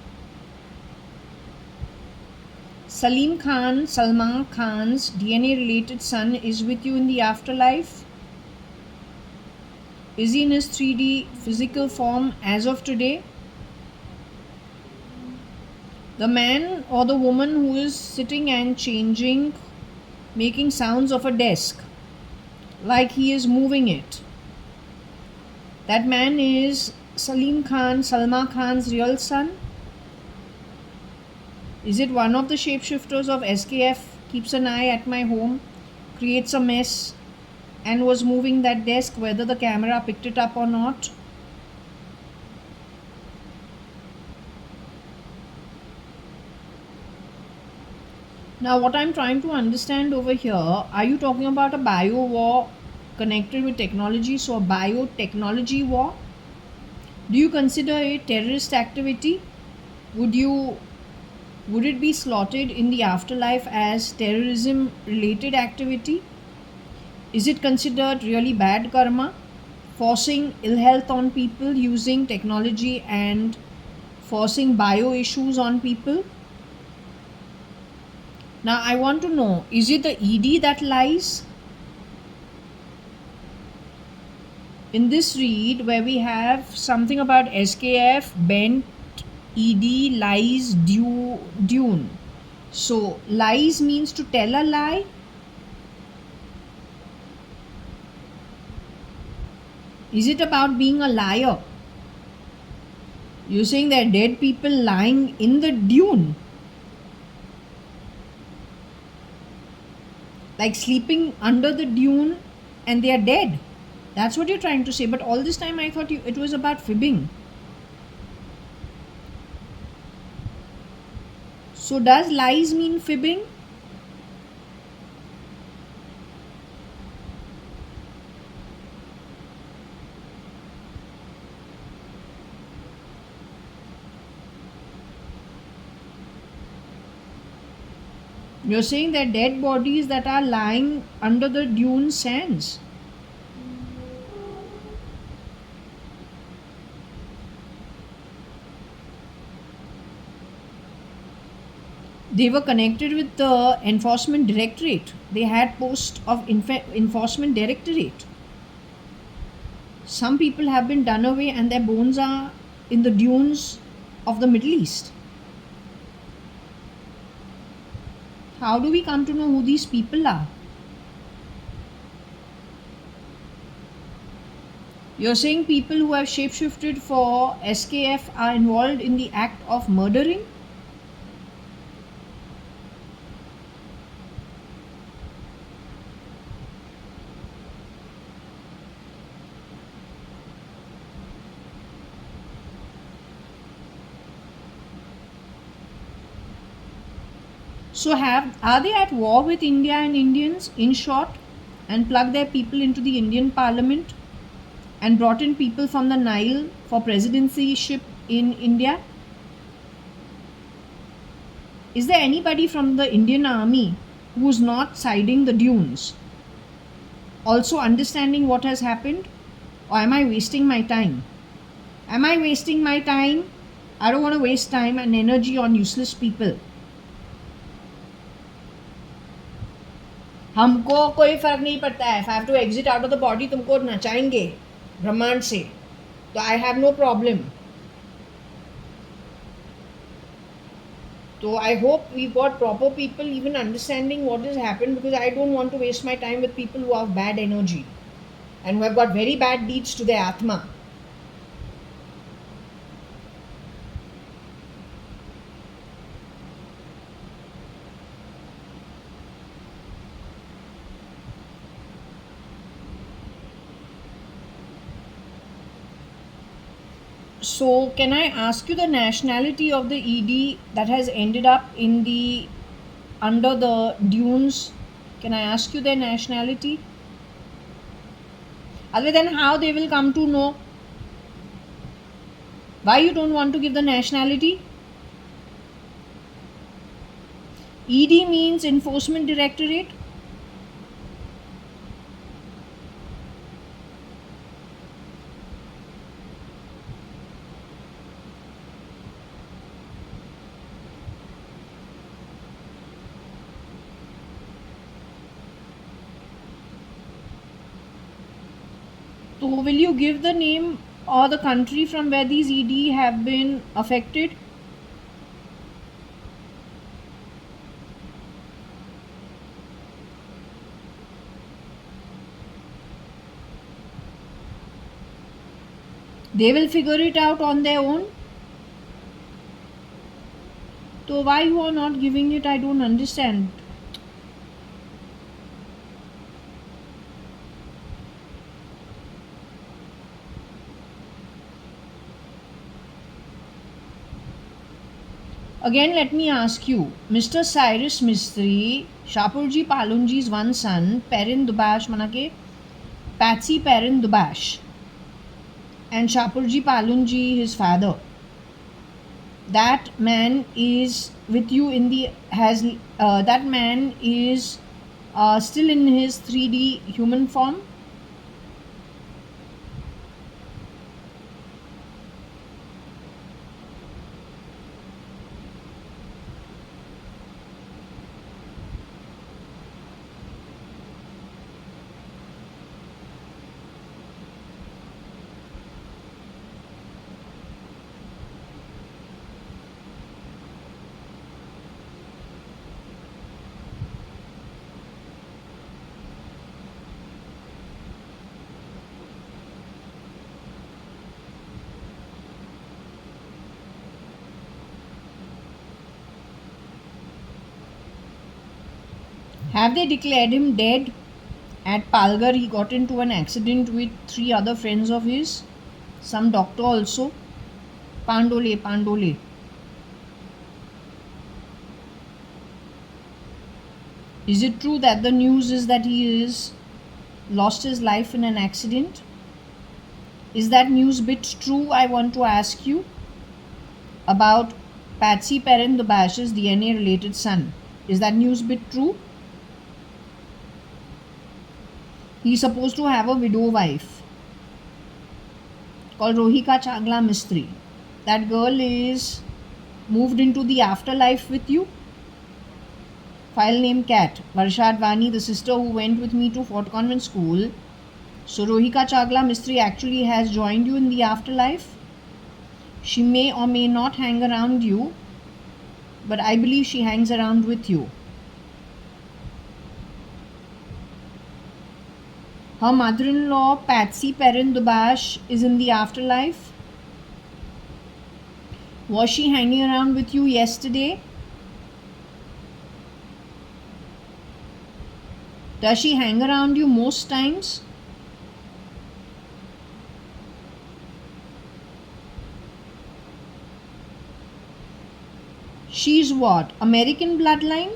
Salim Khan, Salman Khan's DNA related son, is with you in the afterlife? Is he in his 3D physical form as of today? The man or the woman who is sitting and changing, making sounds of a desk like he is moving it, that man is Salim Khan, Salma Khan's real son? Is it one of the shapeshifters of SKF keeps an eye at my home, creates a mess, and was moving that desk whether the camera picked it up or not? Now what I'm trying to understand over here, are you talking about a bio war connected with technology, so a biotechnology war? Do you consider it terrorist activity? Would it be slotted in the afterlife as terrorism related activity? Is it considered really bad karma, forcing ill health on people using technology and forcing bio issues on people? Now I want to know, is it the ED that lies? In this read where we have something about SKF, bent, ED, lies, dune. So lies means to tell a lie. Is it about being a liar? You're saying there are dead people lying in the dune, like sleeping under the dune, and they are dead. That's what you're trying to say. But all this time I thought it was about fibbing. So does lies mean fibbing? You're saying that dead bodies that are lying under the dune sands. They were connected with the enforcement directorate. They had post of enforcement directorate. Some people have been done away and their bones are in the dunes of the Middle East. How do we come to know who these people are? You're saying people who have shapeshifted for SKF are involved in the act of murdering? So are they at war with India and Indians, in short, and plug their people into the Indian parliament and brought in people from the Nile for presidencyship in India? Is there anybody from the Indian army who's not siding the dunes, also understanding what has happened? Or am I wasting my time? Am I wasting my time? I don't want to waste time and energy on useless people. हमको कोई फर्क नहीं पड़ता है. If I have to exit out of the body, तुमको नचाएंगे ब्रह्मांड से, तो I have no problem. So I hope we've got proper people even understanding what has happened, because I don't want to waste my time with people who have bad energy and who have got very bad deeds to their Atma. So can I ask you the nationality of the ED that has ended up in the under the dunes? Can I ask you their nationality? Other than how they will come to know? Why you don't want to give the nationality? ED means Enforcement Directorate. So will you give the name or the country from where these ED have been affected? They will figure it out on their own. So why you are not giving it, I don't understand. Again, let me ask you, Mr. Cyrus Mistry, Shapurji Palunji's one son, Perin Dubash Manake, Patsy Perin Dubash, and Shapurji Palunji, his father. That man is with you in the that man is still in his 3D human form. Have they declared him dead? At Palghar, he got into an accident with 3 other friends of his. Some doctor also. Pandole. Is it true that the news is that he is lost his life in an accident? Is that news bit true? I want to ask you about Patsy Perrin the Bash's DNA related son. Is that news bit true? He's supposed to have a widow wife called Rohika Chagla Mistry. That girl is moved into the afterlife with you. File name Cat. JAYA.ADVANI, the sister who went with me to Fort Convent School. So Rohika Chagla Mistry actually has joined you in the afterlife. She may or may not hang around you, but I believe she hangs around with you. Her mother-in-law, Patsy Perrin Dubash, is in the afterlife. Was she hanging around with you yesterday? Does she hang around you most times? She's what? American bloodline?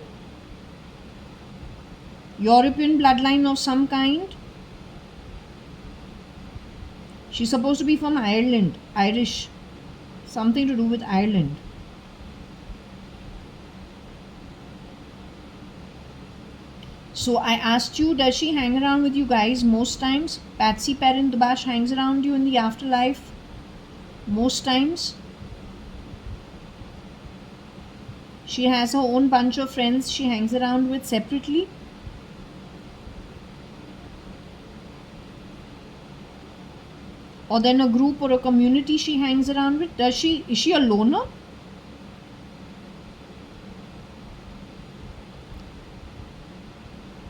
European bloodline of some kind? She's supposed to be from Ireland, Irish, something to do with Ireland. So I asked you, does she hang around with you guys most times? Patsy Perrin Dubash hangs around you in the afterlife most times. She has her own bunch of friends she hangs around with separately. Or then a group or a community she hangs around with. Is she a loner?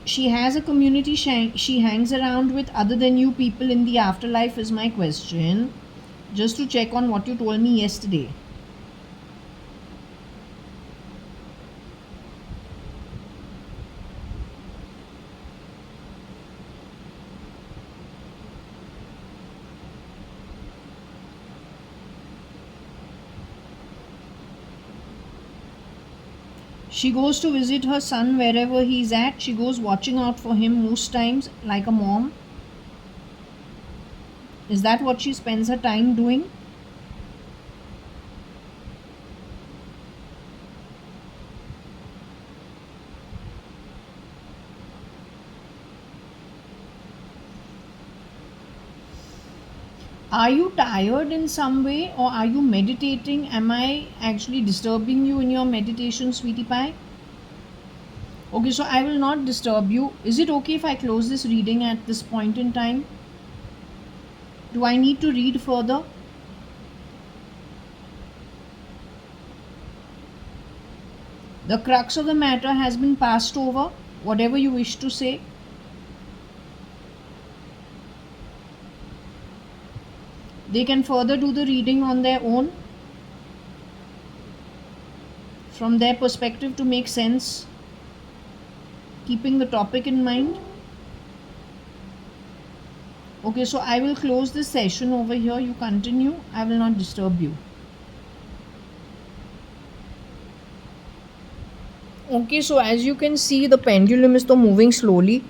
She has a community she hangs around with other than you people in the afterlife is my question. Just to check on what you told me yesterday. She goes to visit her son wherever he's at. She goes watching out for him most times like a mom. Is that what she spends her time doing? Are you tired in some way or are you meditating? Am I actually disturbing you in your meditation, sweetie pie? Okay, so I will not disturb you. Is it okay if I close this reading at this point in time? Do I need to read further? The crux of the matter has been passed over. Whatever you wish to say. They can further do the reading on their own from their perspective to make sense, keeping the topic in mind. Okay, so I will close this session over here. You continue. I will not disturb you. Okay, so as you can see, the pendulum is moving slowly.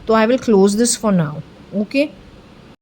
So I will close this for now. Okay.